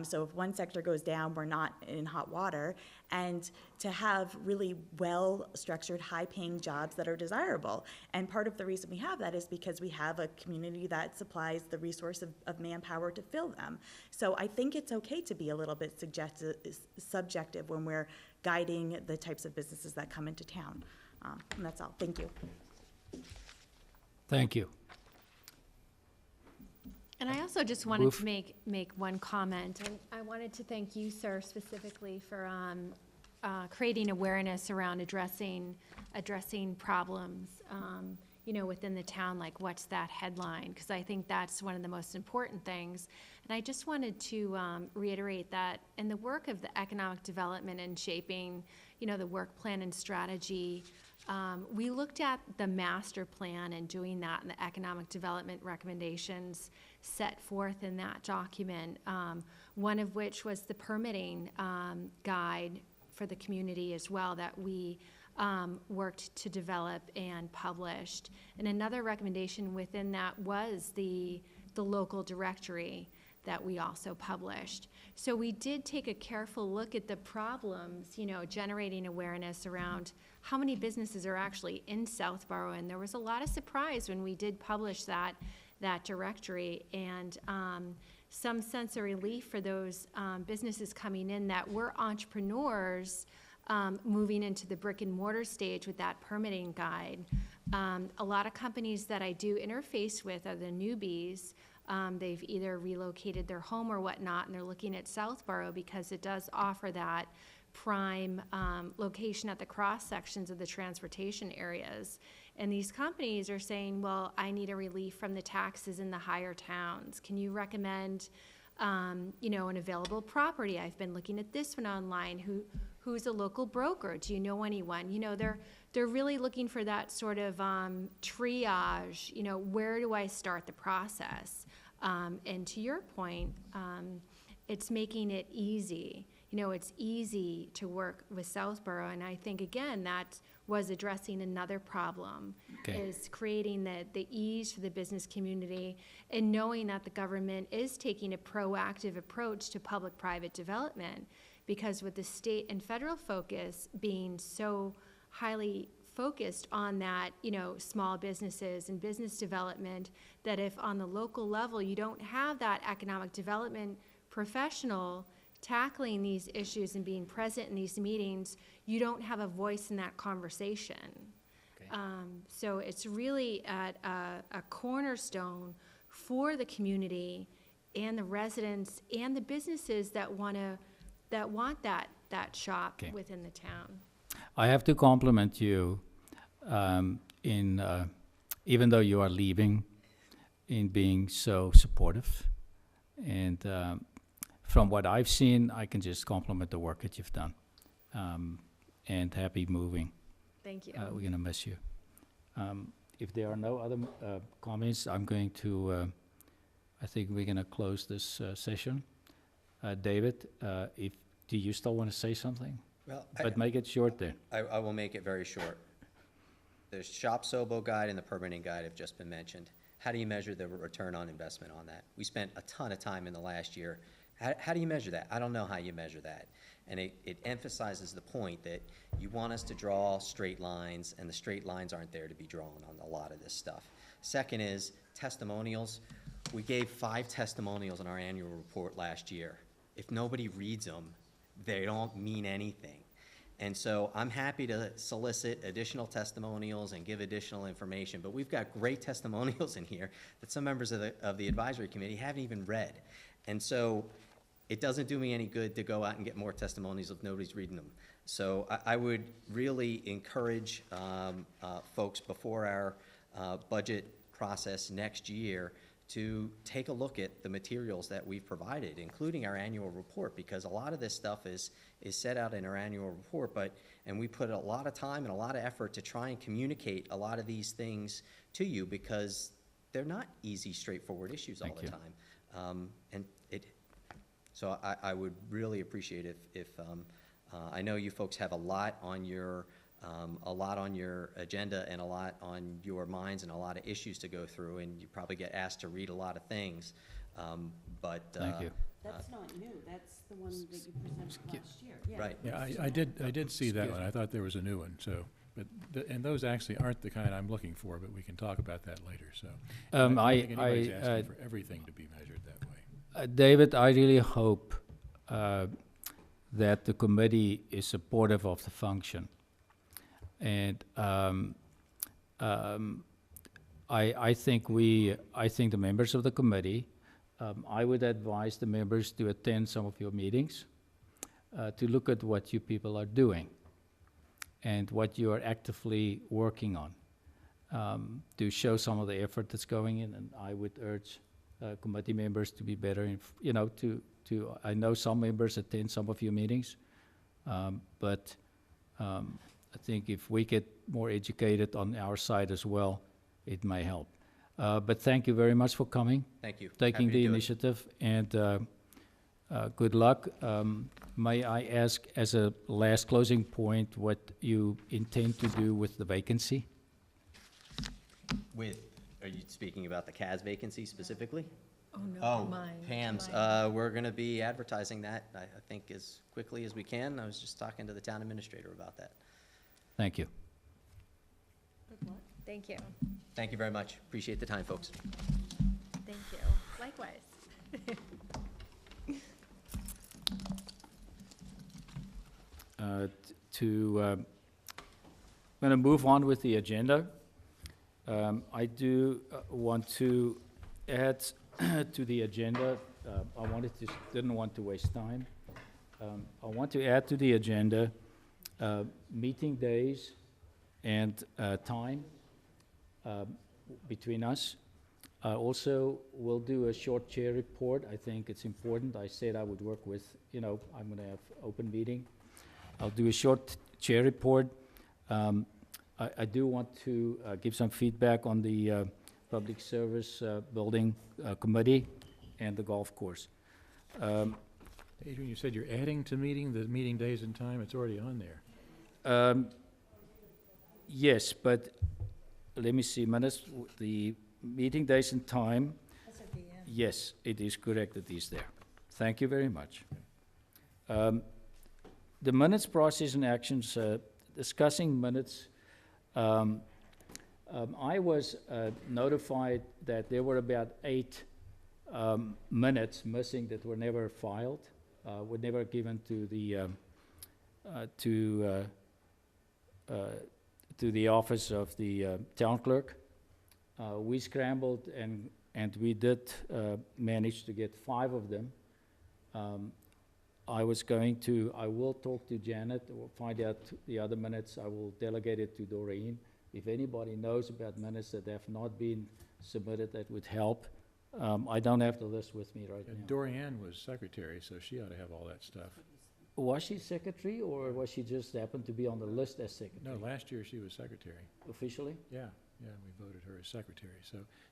So if one sector goes down, we're not in hot water, and to have really well-structured, high-paying jobs that are desirable. And part of the reason we have that is because we have a community that supplies the resource of manpower to fill them. So I think it's okay to be a little bit subjective when we're guiding the types of businesses that come into town. And that's all. Thank you. Thank you. And I also just wanted to make one comment. And I wanted to thank you, sir, specifically for creating awareness around addressing problems within the town, like what's that headline? Because I think that's one of the most important things. And I just wanted to reiterate that in the work of the economic development and shaping, the work plan and strategy, we looked at the master plan and doing that and the economic development recommendations set forth in that document, one of which was the permitting guide for the community as well that we worked to develop and published. And another recommendation within that was the local directory that we also published. So we did take a careful look at the problems, generating awareness around how many businesses are actually in Southborough. And there was a lot of surprise when we did publish that directory, and some sense of relief for those businesses coming in that were entrepreneurs moving into the brick and mortar stage with that permitting guide. A lot of companies that I do interface with are the newbies. They've either relocated their home or whatnot, and they're looking at Southborough because it does offer that prime location at the cross sections of the transportation areas. And these companies are saying, well, I need a relief from the taxes in the higher towns. Can you recommend, an available property? I've been looking at this one online. Who's a local broker? Do you know anyone? They're really looking for that sort of triage. Where do I start the process? And to your point, it's making it easy. It's easy to work with Southborough, and I think, again, that was addressing another problem, is creating the ease for the business community and knowing that the government is taking a proactive approach to public-private development, because with the state and federal focus being so highly focused on that, small businesses and business development, that if on the local level you don't have that economic development professional tackling these issues and being present in these meetings, you don't have a voice in that conversation. So it's really a cornerstone for the community and the residents and the businesses that want that shop within the town. I have to compliment you even though you are leaving, in being so supportive. And from what I've seen, I can just compliment the work that you've done. And happy moving. Thank you. We're going to miss you. If there are no other comments, I'm going to, I think we're going to close this session. David, do you still want to say something? Well, But make it short then. I will make it very short. The Shop Sobo guide and the permitting guide have just been mentioned. How do you measure the return on investment on that? We spent a ton of time in the last year. How do you measure that? I don't know how you measure that. And it emphasizes the point that you want us to draw straight lines, and the straight lines aren't there to be drawn on a lot of this stuff. Second is testimonials. We gave 5 testimonials in our annual report last year. If nobody reads them, they don't mean anything. And so I'm happy to solicit additional testimonials and give additional information, but we've got great testimonials in here that some members of the advisory committee haven't even read. And so it doesn't do me any good to go out and get more testimonials if nobody's reading them. So I would really encourage folks before our budget process next year to take a look at the materials that we've provided, including our annual report, because a lot of this stuff is set out in our annual report, and we put a lot of time and a lot of effort to try and communicate a lot of these things to you, because they're not easy, straightforward issues all the time. So I would really appreciate if I know you folks have a lot on your agenda and a lot on your minds and a lot of issues to go through, and you probably get asked to read a lot of things. Thank you. That's not new, that's the one that you presented last year. Yeah. Right. Yeah, I did see that one. I thought there was a new one, so, and those actually aren't the kind I'm looking for, but we can talk about that later, so. I don't think anybody's asking for everything to be measured that way. David, I really hope that the committee is supportive of the function. And I think the members of the committee, I would advise the members to attend some of your meetings, to look at what you people are doing and what you are actively working on. to show some of the effort that's going in, and I would urge committee members to be better, I know some members attend some of your meetings, but I think if we get more educated on our side as well, it may help. But thank you very much for coming, Thank you. taking Happy to the do it. initiative, and good luck. May I ask, as a last closing point, what you intend to do with the vacancy? Are you speaking about the CAS vacancy specifically? Oh, no, Oh, mine. Pam's, we're gonna be advertising that, I think, as quickly as we can. I was just talking to the town administrator about that. Thank you. Thank you. Thank you very much. Appreciate the time, folks. Thank you. Likewise. I'm going to move on with the agenda. I do want to add to the agenda, didn't want to waste time. I want to add to the agenda meeting days and time between us. Also, we'll do a short chair report. I think it's important. I said I would work with, I'm going to have open meeting. I'll do a short chair report. I do want to give some feedback on the Public Service Building Committee and the golf course. Adrian, you said you're adding to the meeting days and time. It's already on there. Yes, but let me see, minutes, the meeting days and time. That's at the end. Yes, it is correct, it is there. Thank you very much. The minutes, process, and actions, discussing minutes. I was notified that there were about 8 minutes missing that were never filed, were never given to the office of the town clerk. We scrambled and we did manage to get 5 of them. I will talk to Janet or find out the other minutes. I will delegate it to Doreen. If anybody knows about minutes that have not been submitted, that would help. I don't have the list with me right now. Dorianne was secretary, so she ought to have all that stuff. Was she secretary, or was she just happened to be on the list as secretary? No, last year she was secretary. Officially? Yeah, we voted her as secretary.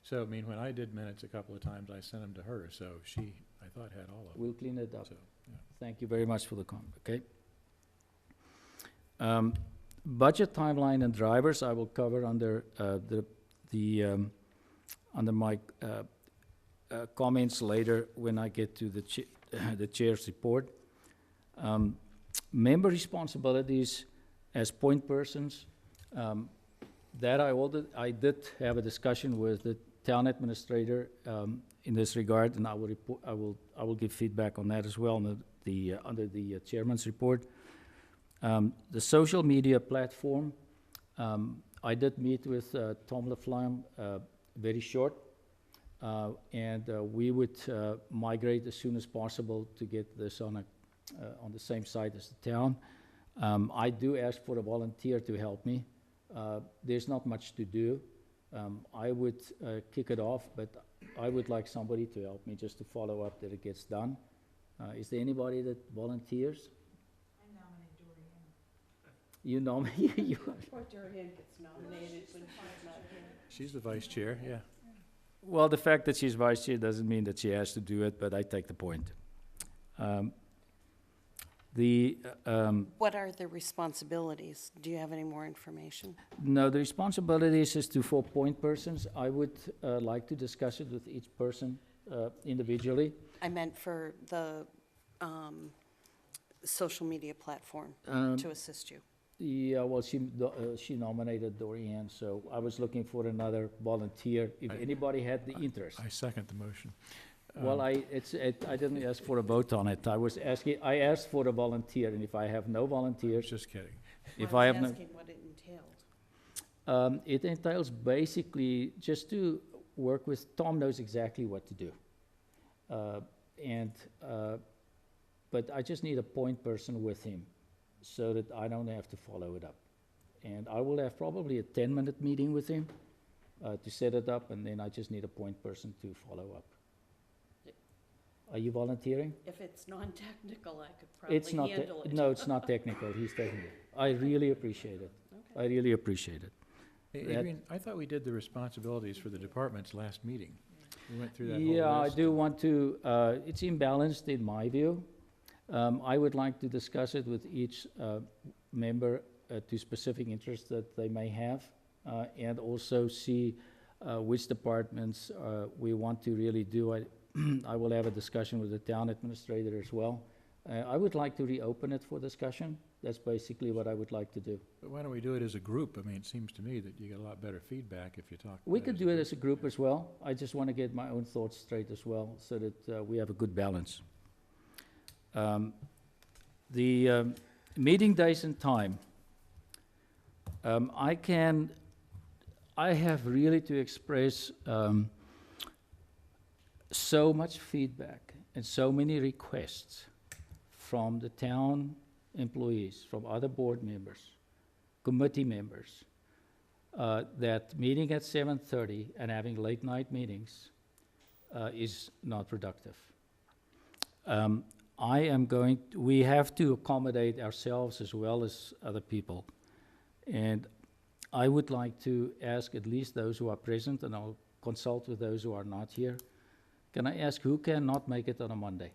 So I mean, when I did minutes a couple of times, I sent them to her, so she, I thought, had all of them. We'll clean it up. So, yeah. Thank you very much for the comment, okay? Budget timeline and drivers, I will cover under under my comments later when I get to the chair's report. Member responsibilities as point persons, that I did have a discussion with the town administrator in this regard, and I will give feedback on that as well under the chairman's report. The social media platform, I did meet with Tom Laflamme very short, and we would migrate as soon as possible to get this on the same site as the town. I do ask for a volunteer to help me. There's not much to do. I would kick it off, but I would like somebody to help me just to follow up that it gets done. Is there anybody that volunteers? I nominate Dorian. You nominate, you, Poor Dorian gets nominated when she's not here. She's the vice chair, yeah. well, the fact that she's vice chair doesn't mean that she has to do it, but I take the point. What are the responsibilities? Do you have any more information? No, the responsibilities is for point persons. I would like to discuss it with each person individually. I meant for the social media platform to assist you. Yeah, well, she nominated Dorian, so I was looking for another volunteer, if anybody had the interest. I second the motion. Well, I didn't ask for a vote on it. I asked for a volunteer, and if I have no volunteers, Just kidding. if I have no. asking what it entailed. It entails basically just to work with, Tom knows exactly what to do. But I just need a point person with him so that I don't have to follow it up. And I will have probably a 10-minute meeting with him to set it up, and then I just need a point person to follow up. Are you volunteering? If it's non-technical, I could It's probably not, handle it. no, it's not technical, he's technical. I really appreciate it. Okay. I really appreciate it. Hey, That- Adrian, I thought we did the responsibilities for the departments last meeting. We went through that whole Yeah, I list. do want to, it's imbalanced in my view. I would like to discuss it with each member to specific interests that they may have, and also see which departments we want to really do. I will have a discussion with the town administrator as well. I would like to reopen it for discussion. That's basically what I would like to do. But why don't we do it as a group? I mean, it seems to me that you get a lot better feedback if you talk. We about could do it as a group as well. I just want to get my own thoughts straight as well, so that we have a good balance. The meeting days and time. I have really to express so much feedback and so many requests from the town employees, from other board members, committee members, that meeting at 7:30 and having late night meetings is not productive. We have to accommodate ourselves as well as other people. And I would like to ask at least those who are present, and I'll consult with those who are not here. Can I ask who cannot make it on a Monday?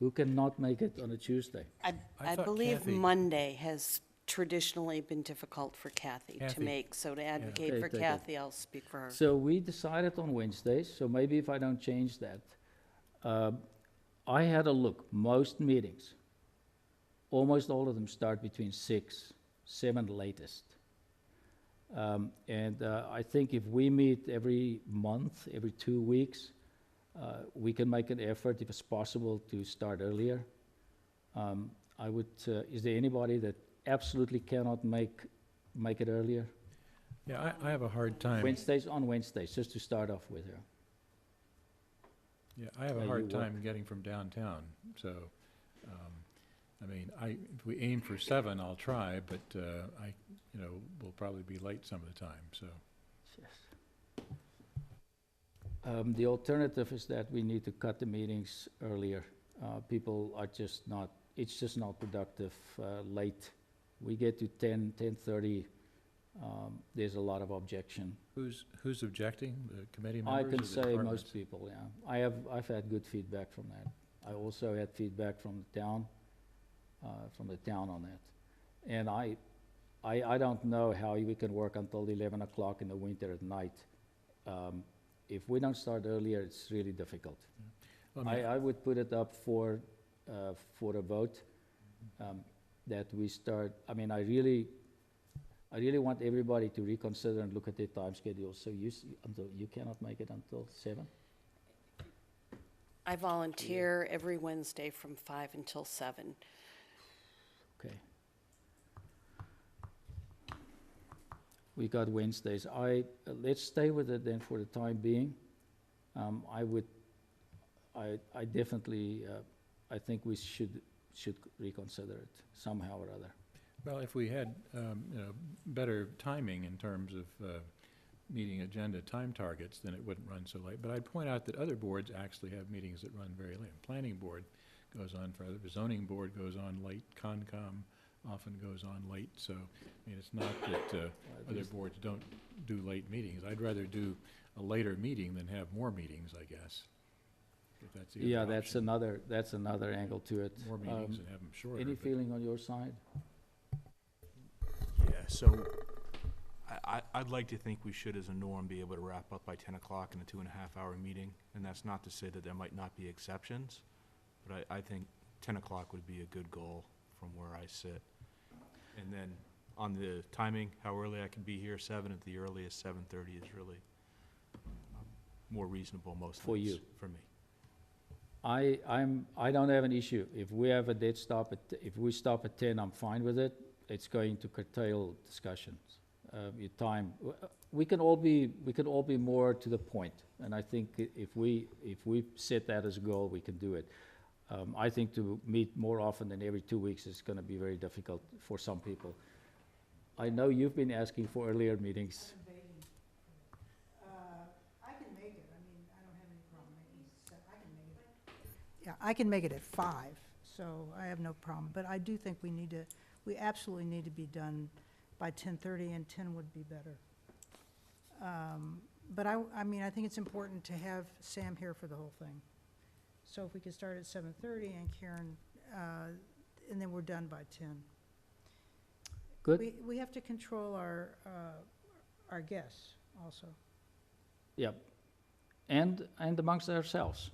Who cannot make it on a Tuesday? I I thought believe Kathy- Monday has traditionally been difficult for Kathy to Kathy. make, so to advocate Okay, for take it. Kathy, I'll speak for her. So we decided on Wednesdays, so maybe if I don't change that. I had a look, most meetings, almost all of them start between 6, 7 latest. And I think if we meet every month, every 2 weeks, we can make an effort, if it's possible, to start earlier. Is there anybody that absolutely cannot make it earlier? Yeah, I have a hard time. Wednesdays, just to start off with here. Yeah, I have a you hard work. time getting from downtown, so, I mean, if we aim for 7, I'll try, but, we'll probably be late some of the time, so. The alternative is that we need to cut the meetings earlier. People are just not, it's just not productive late. We get to 10:30, there's a lot of objection. Who's objecting? The committee I members or can the say departments? most people, yeah. I've had good feedback from that. I also had feedback from the town on that. And I don't know how we can work until 11 o'clock in the winter at night. If we don't start earlier, it's really difficult. Well, I mean, I would put it up for a vote, that we start, I mean, I really want everybody to reconsider and look at their time schedule. So you cannot make it until 7? I volunteer every Wednesday from 5 until 7. Okay. We got Wednesdays. Let's stay with it then for the time being. I definitely, I think we should reconsider it somehow or other. well, if we had, better timing in terms of meeting agenda time targets, then it wouldn't run so late. But I'd point out that other boards actually have meetings that run very late. Planning board goes on further, the zoning board goes on late, Concom often goes on late, so, I mean, it's not that other boards don't do late meetings. I'd rather do a later meeting than have more meetings, I guess, if that's the other Yeah, option. that's another angle to it. More meetings and have them shorter. Any but- feeling on your side? Yeah, so I'd like to think we should, as a norm, be able to wrap up by 10 o'clock in a 2.5-hour meeting. And that's not to say that there might not be exceptions, but I think 10 o'clock would be a good goal from where I sit. And then on the timing, how early I can be here, 7 at the earliest, 7:30 is really more reasonable most For nights you. for me. I don't have an issue. If we have a dead stop if we stop at 10, I'm fine with it. It's going to curtail discussions. Your time, we can all be more to the point. And I think if we set that as a goal, we can do it. I think to meet more often than every 2 weeks is gonna be very difficult for some people. I know you've been asking for earlier meetings. I can make it, I mean, I don't have any problem making it, I can make it. Yeah, I can make it at 5, so I have no problem, but I do think we absolutely need to be done by 10:30, and 10 would be better. But I mean, I think it's important to have Sam here for the whole thing. So if we could start at 7:30 and Karen, and then we're done by 10. Good? We have to control our guests also. Yep. And amongst ourselves.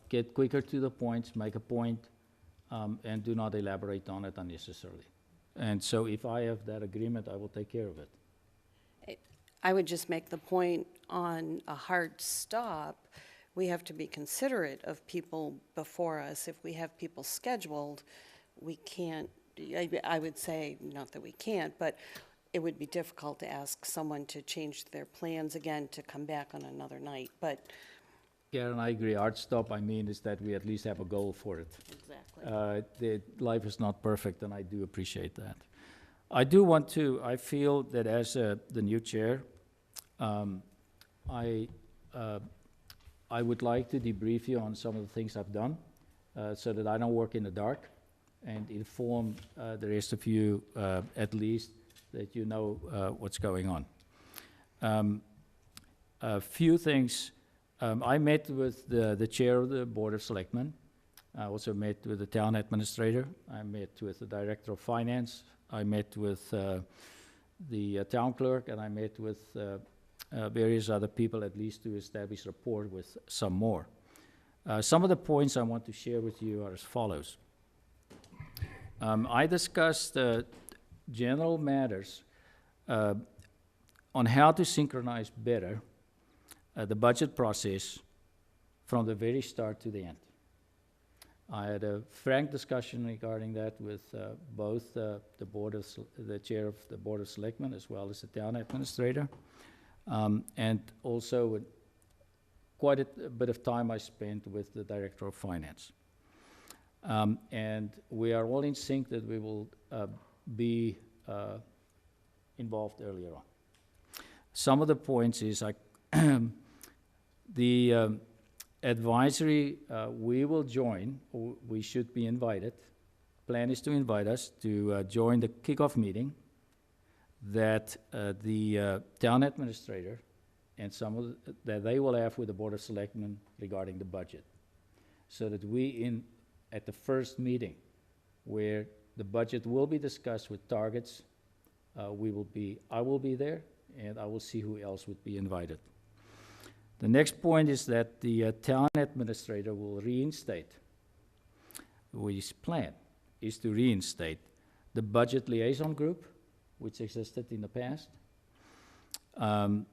Get quicker to the point, make a point, and do not elaborate on it unnecessarily. And so if I have that agreement, I will take care of it. I would just make the point on a hard stop, we have to be considerate of people before us. If we have people scheduled, we can't, I would say, not that we can't, but it would be difficult to ask someone to change their plans again to come back on another night, but. Karen, I agree. Hard stop, I mean, is that we at least have a goal for it. Exactly. Life is not perfect, and I do appreciate that. I feel that as the new chair, I would like to debrief you on some of the things I've done, so that I don't work in the dark, and inform the rest of you, at least, that you know what's going on. A few things. I met with the chair of the Board of Selectmen. I also met with the town administrator. I met with the director of finance. I met with the town clerk, and I met with various other people, at least to establish rapport with some more. Some of the points I want to share with you are as follows. I discussed general matters on how to synchronize better the budget process from the very start to the end. I had a frank discussion regarding that with both the chair of the Board of Selectmen as well as the town administrator, and also with quite a bit of time I spent with the director of finance. And we are all in sync that we will be involved earlier on. Some of the points is the advisory, we will join, or we should be invited. Plan is to invite us to join the kickoff meeting that the town administrator and that they will have with the Board of Selectmen regarding the budget. So that at the first meeting where the budget will be discussed with targets, I will be there, and I will see who else would be invited. The next point is that the town administrator will reinstate, his plan is to reinstate the budget liaison group, which existed in the past. And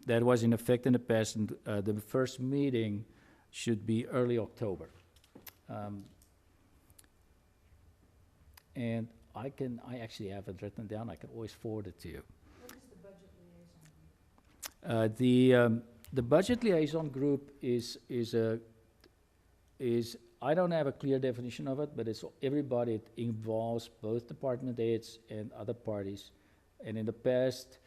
that was in effect in the past, and the first meeting should be early October. And I actually have it written down, I can always forward it to you. The budget liaison group is I don't have a clear definition of it, but it's everybody. It involves both department heads and other parties. And in the past,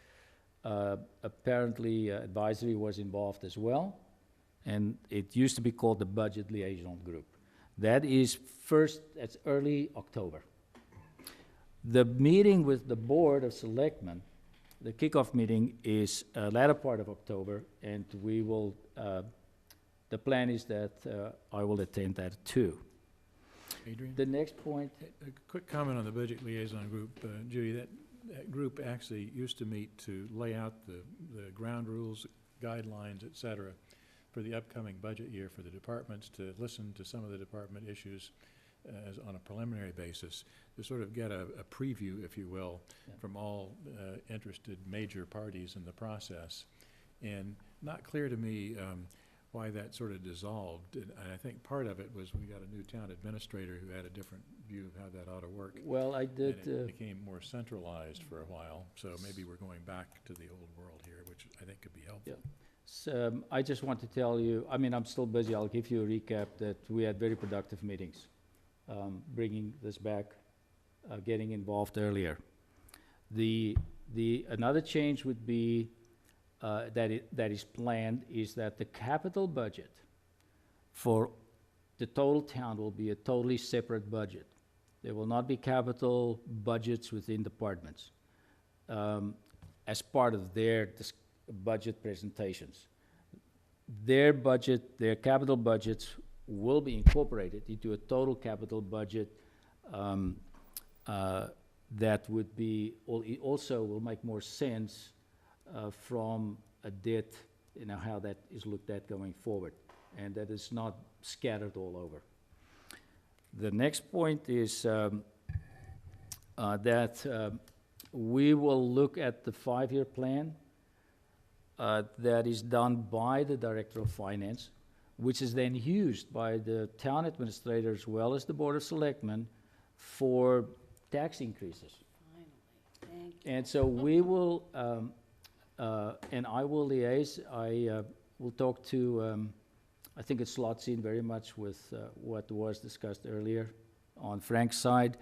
apparently advisory was involved as well. And it used to be called the budget liaison group. That's early October. The meeting with the Board of Selectmen, the kickoff meeting, is latter part of October, and we will, the plan is that I will attend that too. Adrian? The next point, A quick comment on the budget liaison group, Judy. That group actually used to meet to lay out the ground rules, guidelines, et cetera, for the upcoming budget year for the departments, to listen to some of the department issues as on a preliminary basis, to sort of get a preview, if you will, from all interested major parties in the process. And not clear to me why that sort of dissolved. And I think part of it was we got a new town administrator who had a different view of how that ought to work. well, I did, And it became more centralized for a while, so maybe we're going back to the old world here, which I think could be helpful. so, I just want to tell you, I mean, I'm still busy, I'll give you a recap that we had very productive meetings, bringing this back, getting involved earlier. Another change would be, that is planned, is that the capital budget for the total town will be a totally separate budget. There will not be capital budgets within departments, as part of their budget presentations. Their budget, their capital budgets will be incorporated into a total capital budget, that would be, it also will make more sense from a debt, how that is looked at going forward, and that is not scattered all over. The next point is that we will look at the 5-year plan that is done by the Director of Finance, which is then used by the town administrator as well as the Board of Selectmen for tax increases. Finally, thank you. And so we will, and I will liaise, I will talk to, I think it slots in very much with what was discussed earlier on Frank's side.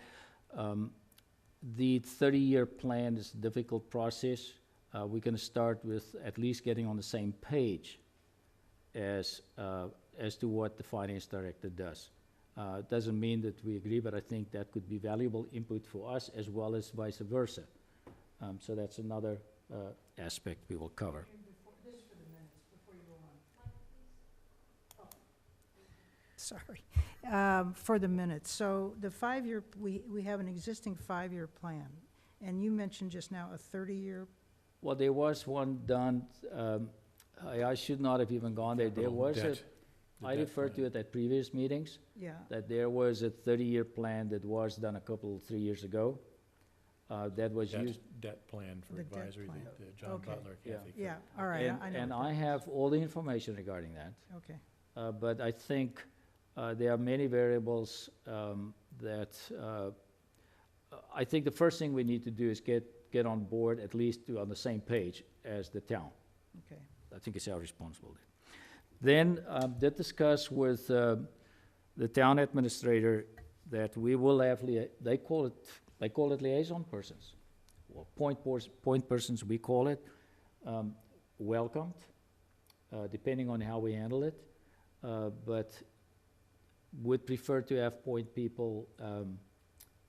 The 30-year plan is a difficult process. We're going to start with at least getting on the same page as to what the finance director does. It doesn't mean that we agree, but I think that could be valuable input for us as well as vice versa. So that's another aspect we will cover. Sorry. For the minutes, so the 5-year, we have an existing 5-year plan, and you mentioned just now a 30-year. Well, there was one done, I should not have even gone there. There Capital was a, debt, the I debt referred to plan. it at previous meetings, Yeah, that there was a 30-year plan that was done 3 years ago. That was used. Debt plan for The debt advisory, plan. the John Okay. Butler, Yeah. Kathy. yeah, all right, I know. And what I that is. have all the information regarding that. Okay, But I think there are many variables that I think the first thing we need to do is get on board, at least on the same page as the town. okay. I think it's our responsibility. Then did discuss with the town administrator that we will have, they call it liaison persons, or point persons, we call it, welcomed, depending on how we handle it, but would prefer to have point people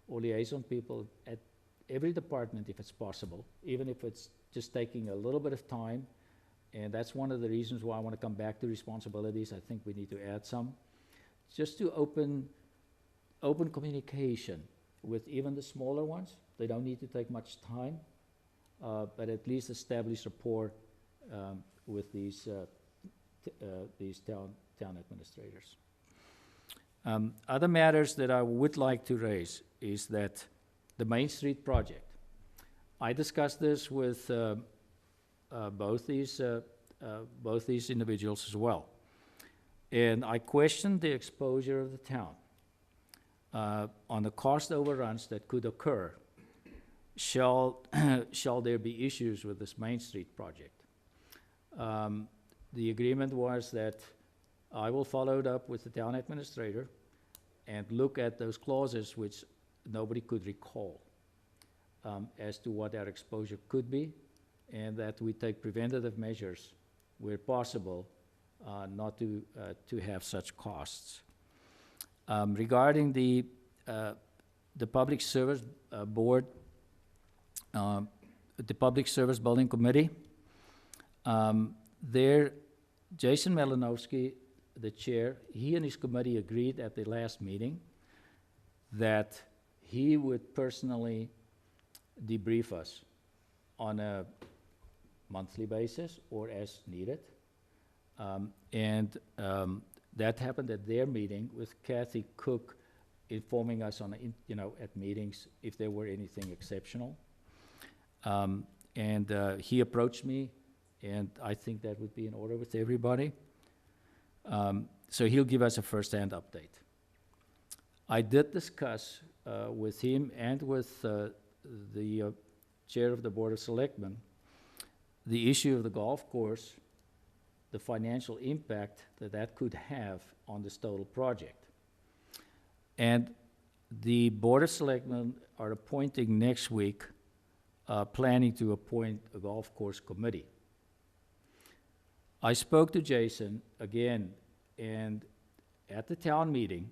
or liaison people at every department if it's possible, even if it's just taking a little bit of time. And that's one of the reasons why I want to come back to responsibilities. I think we need to add some, just to open communication with even the smaller ones. They don't need to take much time, but at least establish rapport with these town administrators. Other matters that I would like to raise is that the Main Street project. I discussed this with both these individuals as well, and I questioned the exposure of the town on the cost overruns that could occur. Shall there be issues with this Main Street project? The agreement was that I will follow it up with the town administrator and look at those clauses which nobody could recall as to what our exposure could be, and that we take preventative measures where possible not to have such costs. Regarding the Public Service Board, the Public Service Building Committee, there, Jason Malinowski, the chair, he and his committee agreed at the last meeting that he would personally debrief us on a monthly basis or as needed. That happened at their meeting with Kathy Cook informing us on, at meetings if there were anything exceptional. He approached me, and I think that would be in order with everybody. So he'll give us a first-hand update. I did discuss with him and with the chair of the Board of Selectmen the issue of the golf course, the financial impact that could have on this total project. And the Board of Selectmen are appointing next week planning to appoint a golf course committee. I spoke to Jason again, and at the town meeting,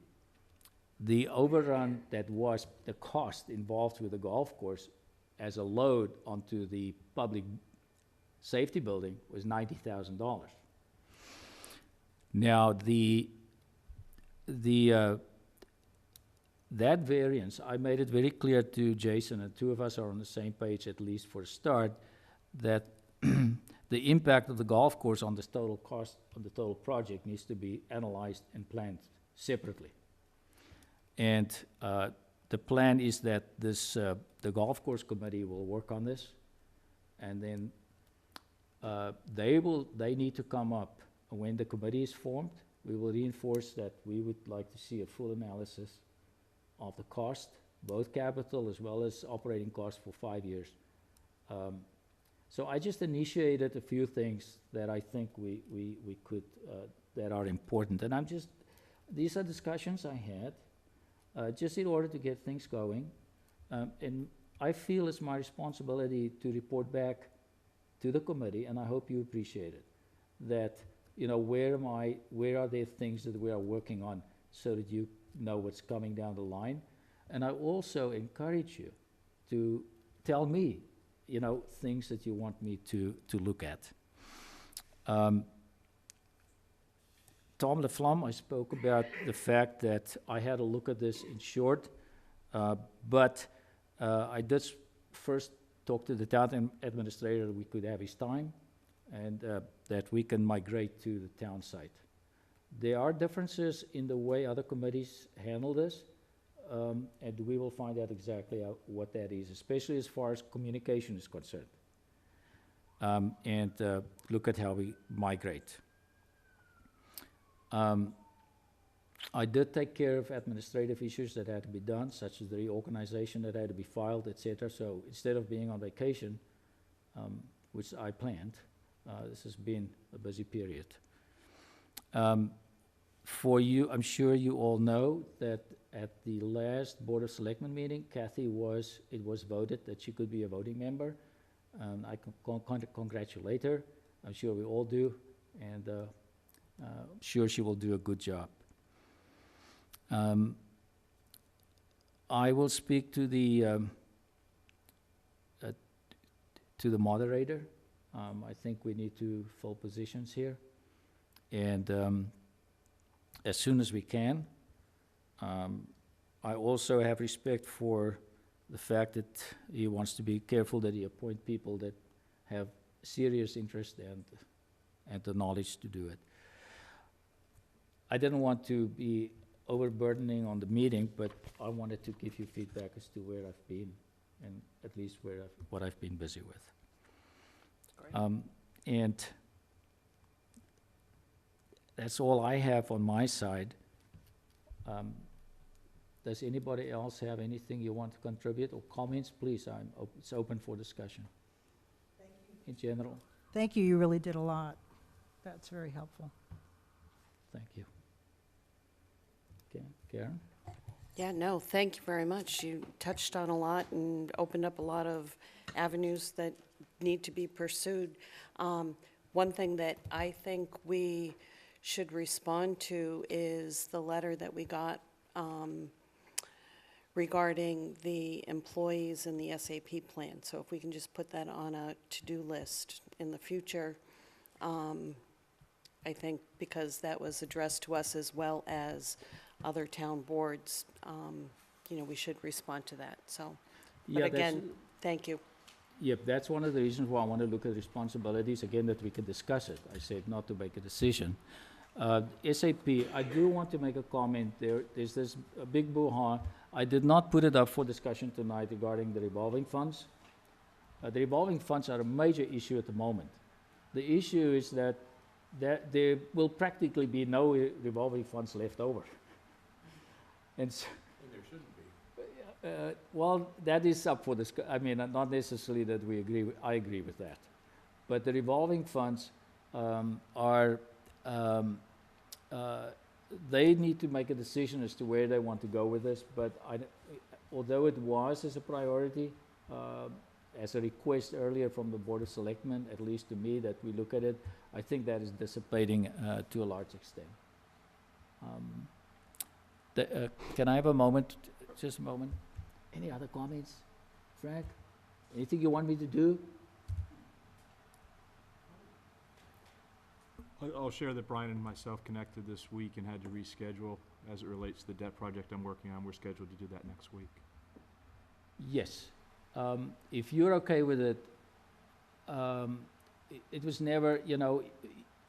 the overrun that was the cost involved with the golf course as a load onto the public safety building was $90,000. Now, that variance, I made it very clear to Jason, and two of us are on the same page, at least for a start, that the impact of the golf course on the total cost of the total project needs to be analyzed and planned separately. And the plan is that the golf course committee will work on this, and then they need to come up, when the committee is formed, we will reinforce that we would like to see a full analysis of the cost, both capital as well as operating costs for 5 years. So I just initiated a few things that I think we could, that are important. And these are discussions I had, just in order to get things going. And I feel it's my responsibility to report back to the committee, and I hope you appreciate it, that, you know, where are there things that we are working on so that you know what's coming down the line. And I also encourage you to tell me, you know, things that you want me to look at. Tom LaFlamme, I spoke about the fact that I had a look at this in short, but I did first talk to the town administrator that we could have his time, and that we can migrate to the town site. There are differences in the way other committees handle this, and we will find out exactly what that is, especially as far as communication is concerned, and look at how we migrate. I did take care of administrative issues that had to be done, such as the reorganization that had to be filed, etc. So instead of being on vacation, which I planned, this has been a busy period. For you, I'm sure you all know that at the last Board of Selectmen meeting, it was voted that she could be a voting member. I can congratulate her. I'm sure we all do, and I'm sure she will do a good job. I will speak to the moderator. I think we need to fill positions here, and as soon as we can. I also have respect for the fact that he wants to be careful that he appoint people that have serious interest and the knowledge to do it. I didn't want to be overburdening on the meeting, but I wanted to give you feedback as to where I've been, and at least what I've been busy with. And that's all I have on my side. Does anybody else have anything you want to contribute or comments? Please, it's open for discussion. Thank you. In general. Thank you, you really did a lot. That's very helpful. Thank you. Okay, Karen? Yeah, no, thank you very much. You touched on a lot and opened up a lot of avenues that need to be pursued. One thing that I think we should respond to is the letter that we got regarding the employees in the SAP plan. So if we can just put that on a to-do list in the future, I think because that was addressed to us as well as other town boards, you know, we should respond to that. So, but again, thank you. Yep, that's one of the reasons why I want to look at responsibilities, again, that we can discuss it. I said not to make a decision. SAP, I do want to make a comment. There's this big brouhaha. I did not put it up for discussion tonight regarding the revolving funds. The revolving funds are a major issue at the moment. The issue is that there will practically be no revolving funds left over. And so, There shouldn't be. well, that is up for discussion. I mean, not necessarily that we agree with, I agree with that. But the revolving funds are, they need to make a decision as to where they want to go with this. But although it was as a priority as a request earlier from the Board of Selectmen, at least to me, that we look at it, I think that is dissipating to a large extent. Can I have a moment, just a moment? Any other comments? Frank, anything you want me to do? I'll share that Brian and myself connected this week and had to reschedule as it relates to the debt project I'm working on. We're scheduled to do that next week. Yes. If you're okay with it, it was never,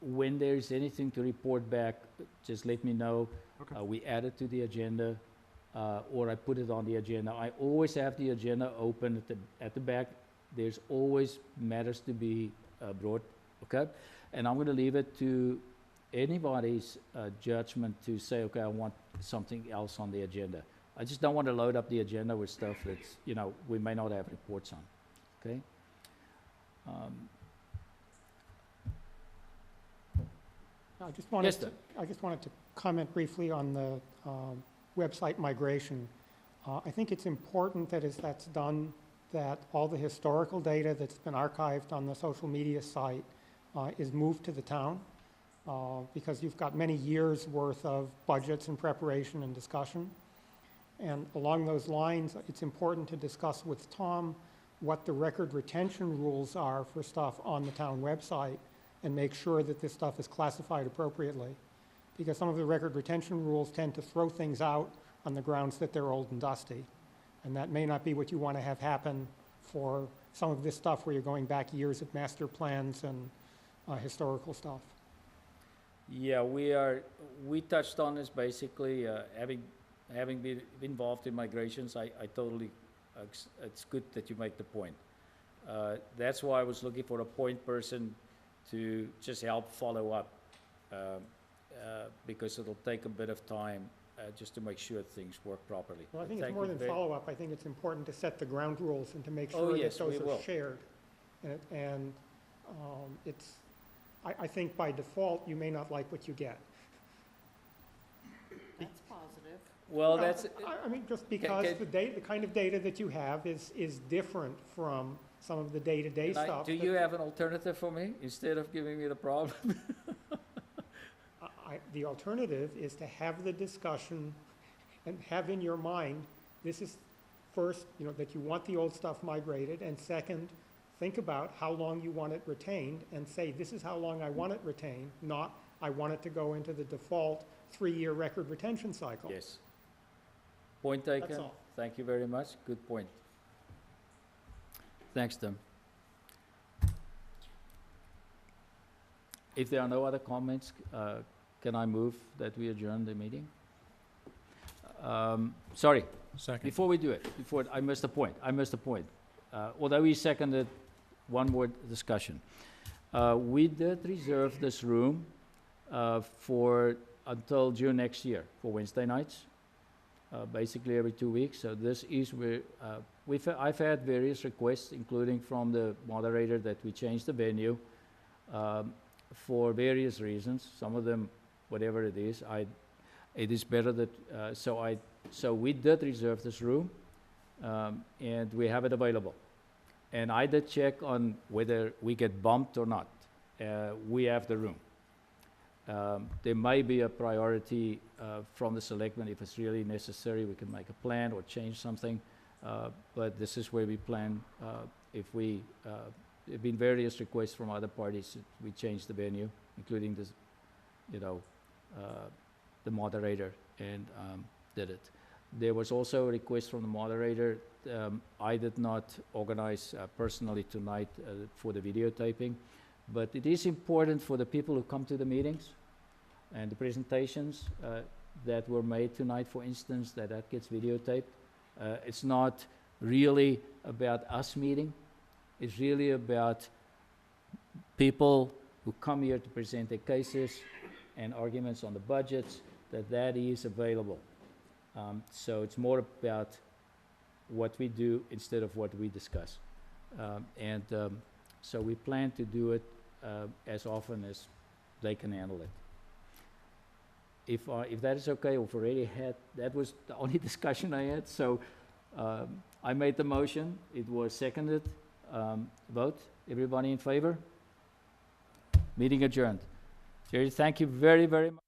when there's anything to report back, just let me know. Okay. We add it to the agenda, or I put it on the agenda. I always have the agenda open at the back. There's always matters to be brought, okay? And I'm gonna leave it to anybody's judgment to say, okay, I want something else on the agenda. I just don't want to load up the agenda with stuff that's, we may not have reports on, okay? I just wanted Yes, to, sir. I just wanted to comment briefly on the website migration. I think it's important that as that's done, that all the historical data that's been archived on the social media site is moved to the town, because you've got many years' worth of budgets and preparation and discussion. And along those lines, it's important to discuss with Tom what the record retention rules are for stuff on the town website, and make sure that this stuff is classified appropriately. Because some of the record retention rules tend to throw things out on the grounds that they're old and dusty. And that may not be what you want to have happen for some of this stuff where you're going back years of master plans and historical stuff. Yeah, we touched on this basically, having been involved in migrations, I totally, it's good that you make the point. That's why I was looking for a point person to just help follow up, because it'll take a bit of time just to make sure things work properly. Well, I think it's Thank more you than very- follow-up. I think it's important to set the ground rules and to make Oh, sure yes, that those we will. are shared. And I think by default, you may not like what you get. That's positive. Well, that's, I mean, just because the kind of data that you have is different from some of the day-to-day stuff. do you have an alternative for me instead of giving me the problem? The alternative is to have the discussion and have in your mind, this is first, that you want the old stuff migrated, and second, think about how long you want it retained, and say, this is how long I want it retained, not I want it to go into the default 3-year record retention cycle. Yes. Point taken. That's all. Thank you very much. Good point. Thanks, Tim. If there are no other comments, can I move that we adjourn the meeting? Sorry, Second. before we do it, I missed a point. Although we seconded, one more discussion. We did reserve this room until June next year for Wednesday nights, basically every 2 weeks. So this is where I've had various requests, including from the moderator, that we change the venue for various reasons. Some of them, whatever it is, it is better that so we did reserve this room, and we have it available. And I did check on whether we get bumped or not. We have the room. There may be a priority from the selectmen if it's really necessary. We can make a plan or change something, but this is where we plan. If we, there have been various requests from other parties that we change the venue, including this, the moderator, and did it. There was also a request from the moderator. I did not organize personally tonight for the videotaping, but it is important for the people who come to the meetings and the presentations that were made tonight, for instance, that gets videotaped. It's not really about us meeting. It's really about people who come here to present their cases and arguments on the budgets, that is available. So it's more about what we do instead of what we discuss. So we plan to do it as often as they can handle it. If that is okay, we've already had, that was the only discussion I had, so I made the motion, it was seconded. vote. Everybody in favor? Meeting adjourned. Jerry, thank you very, very much.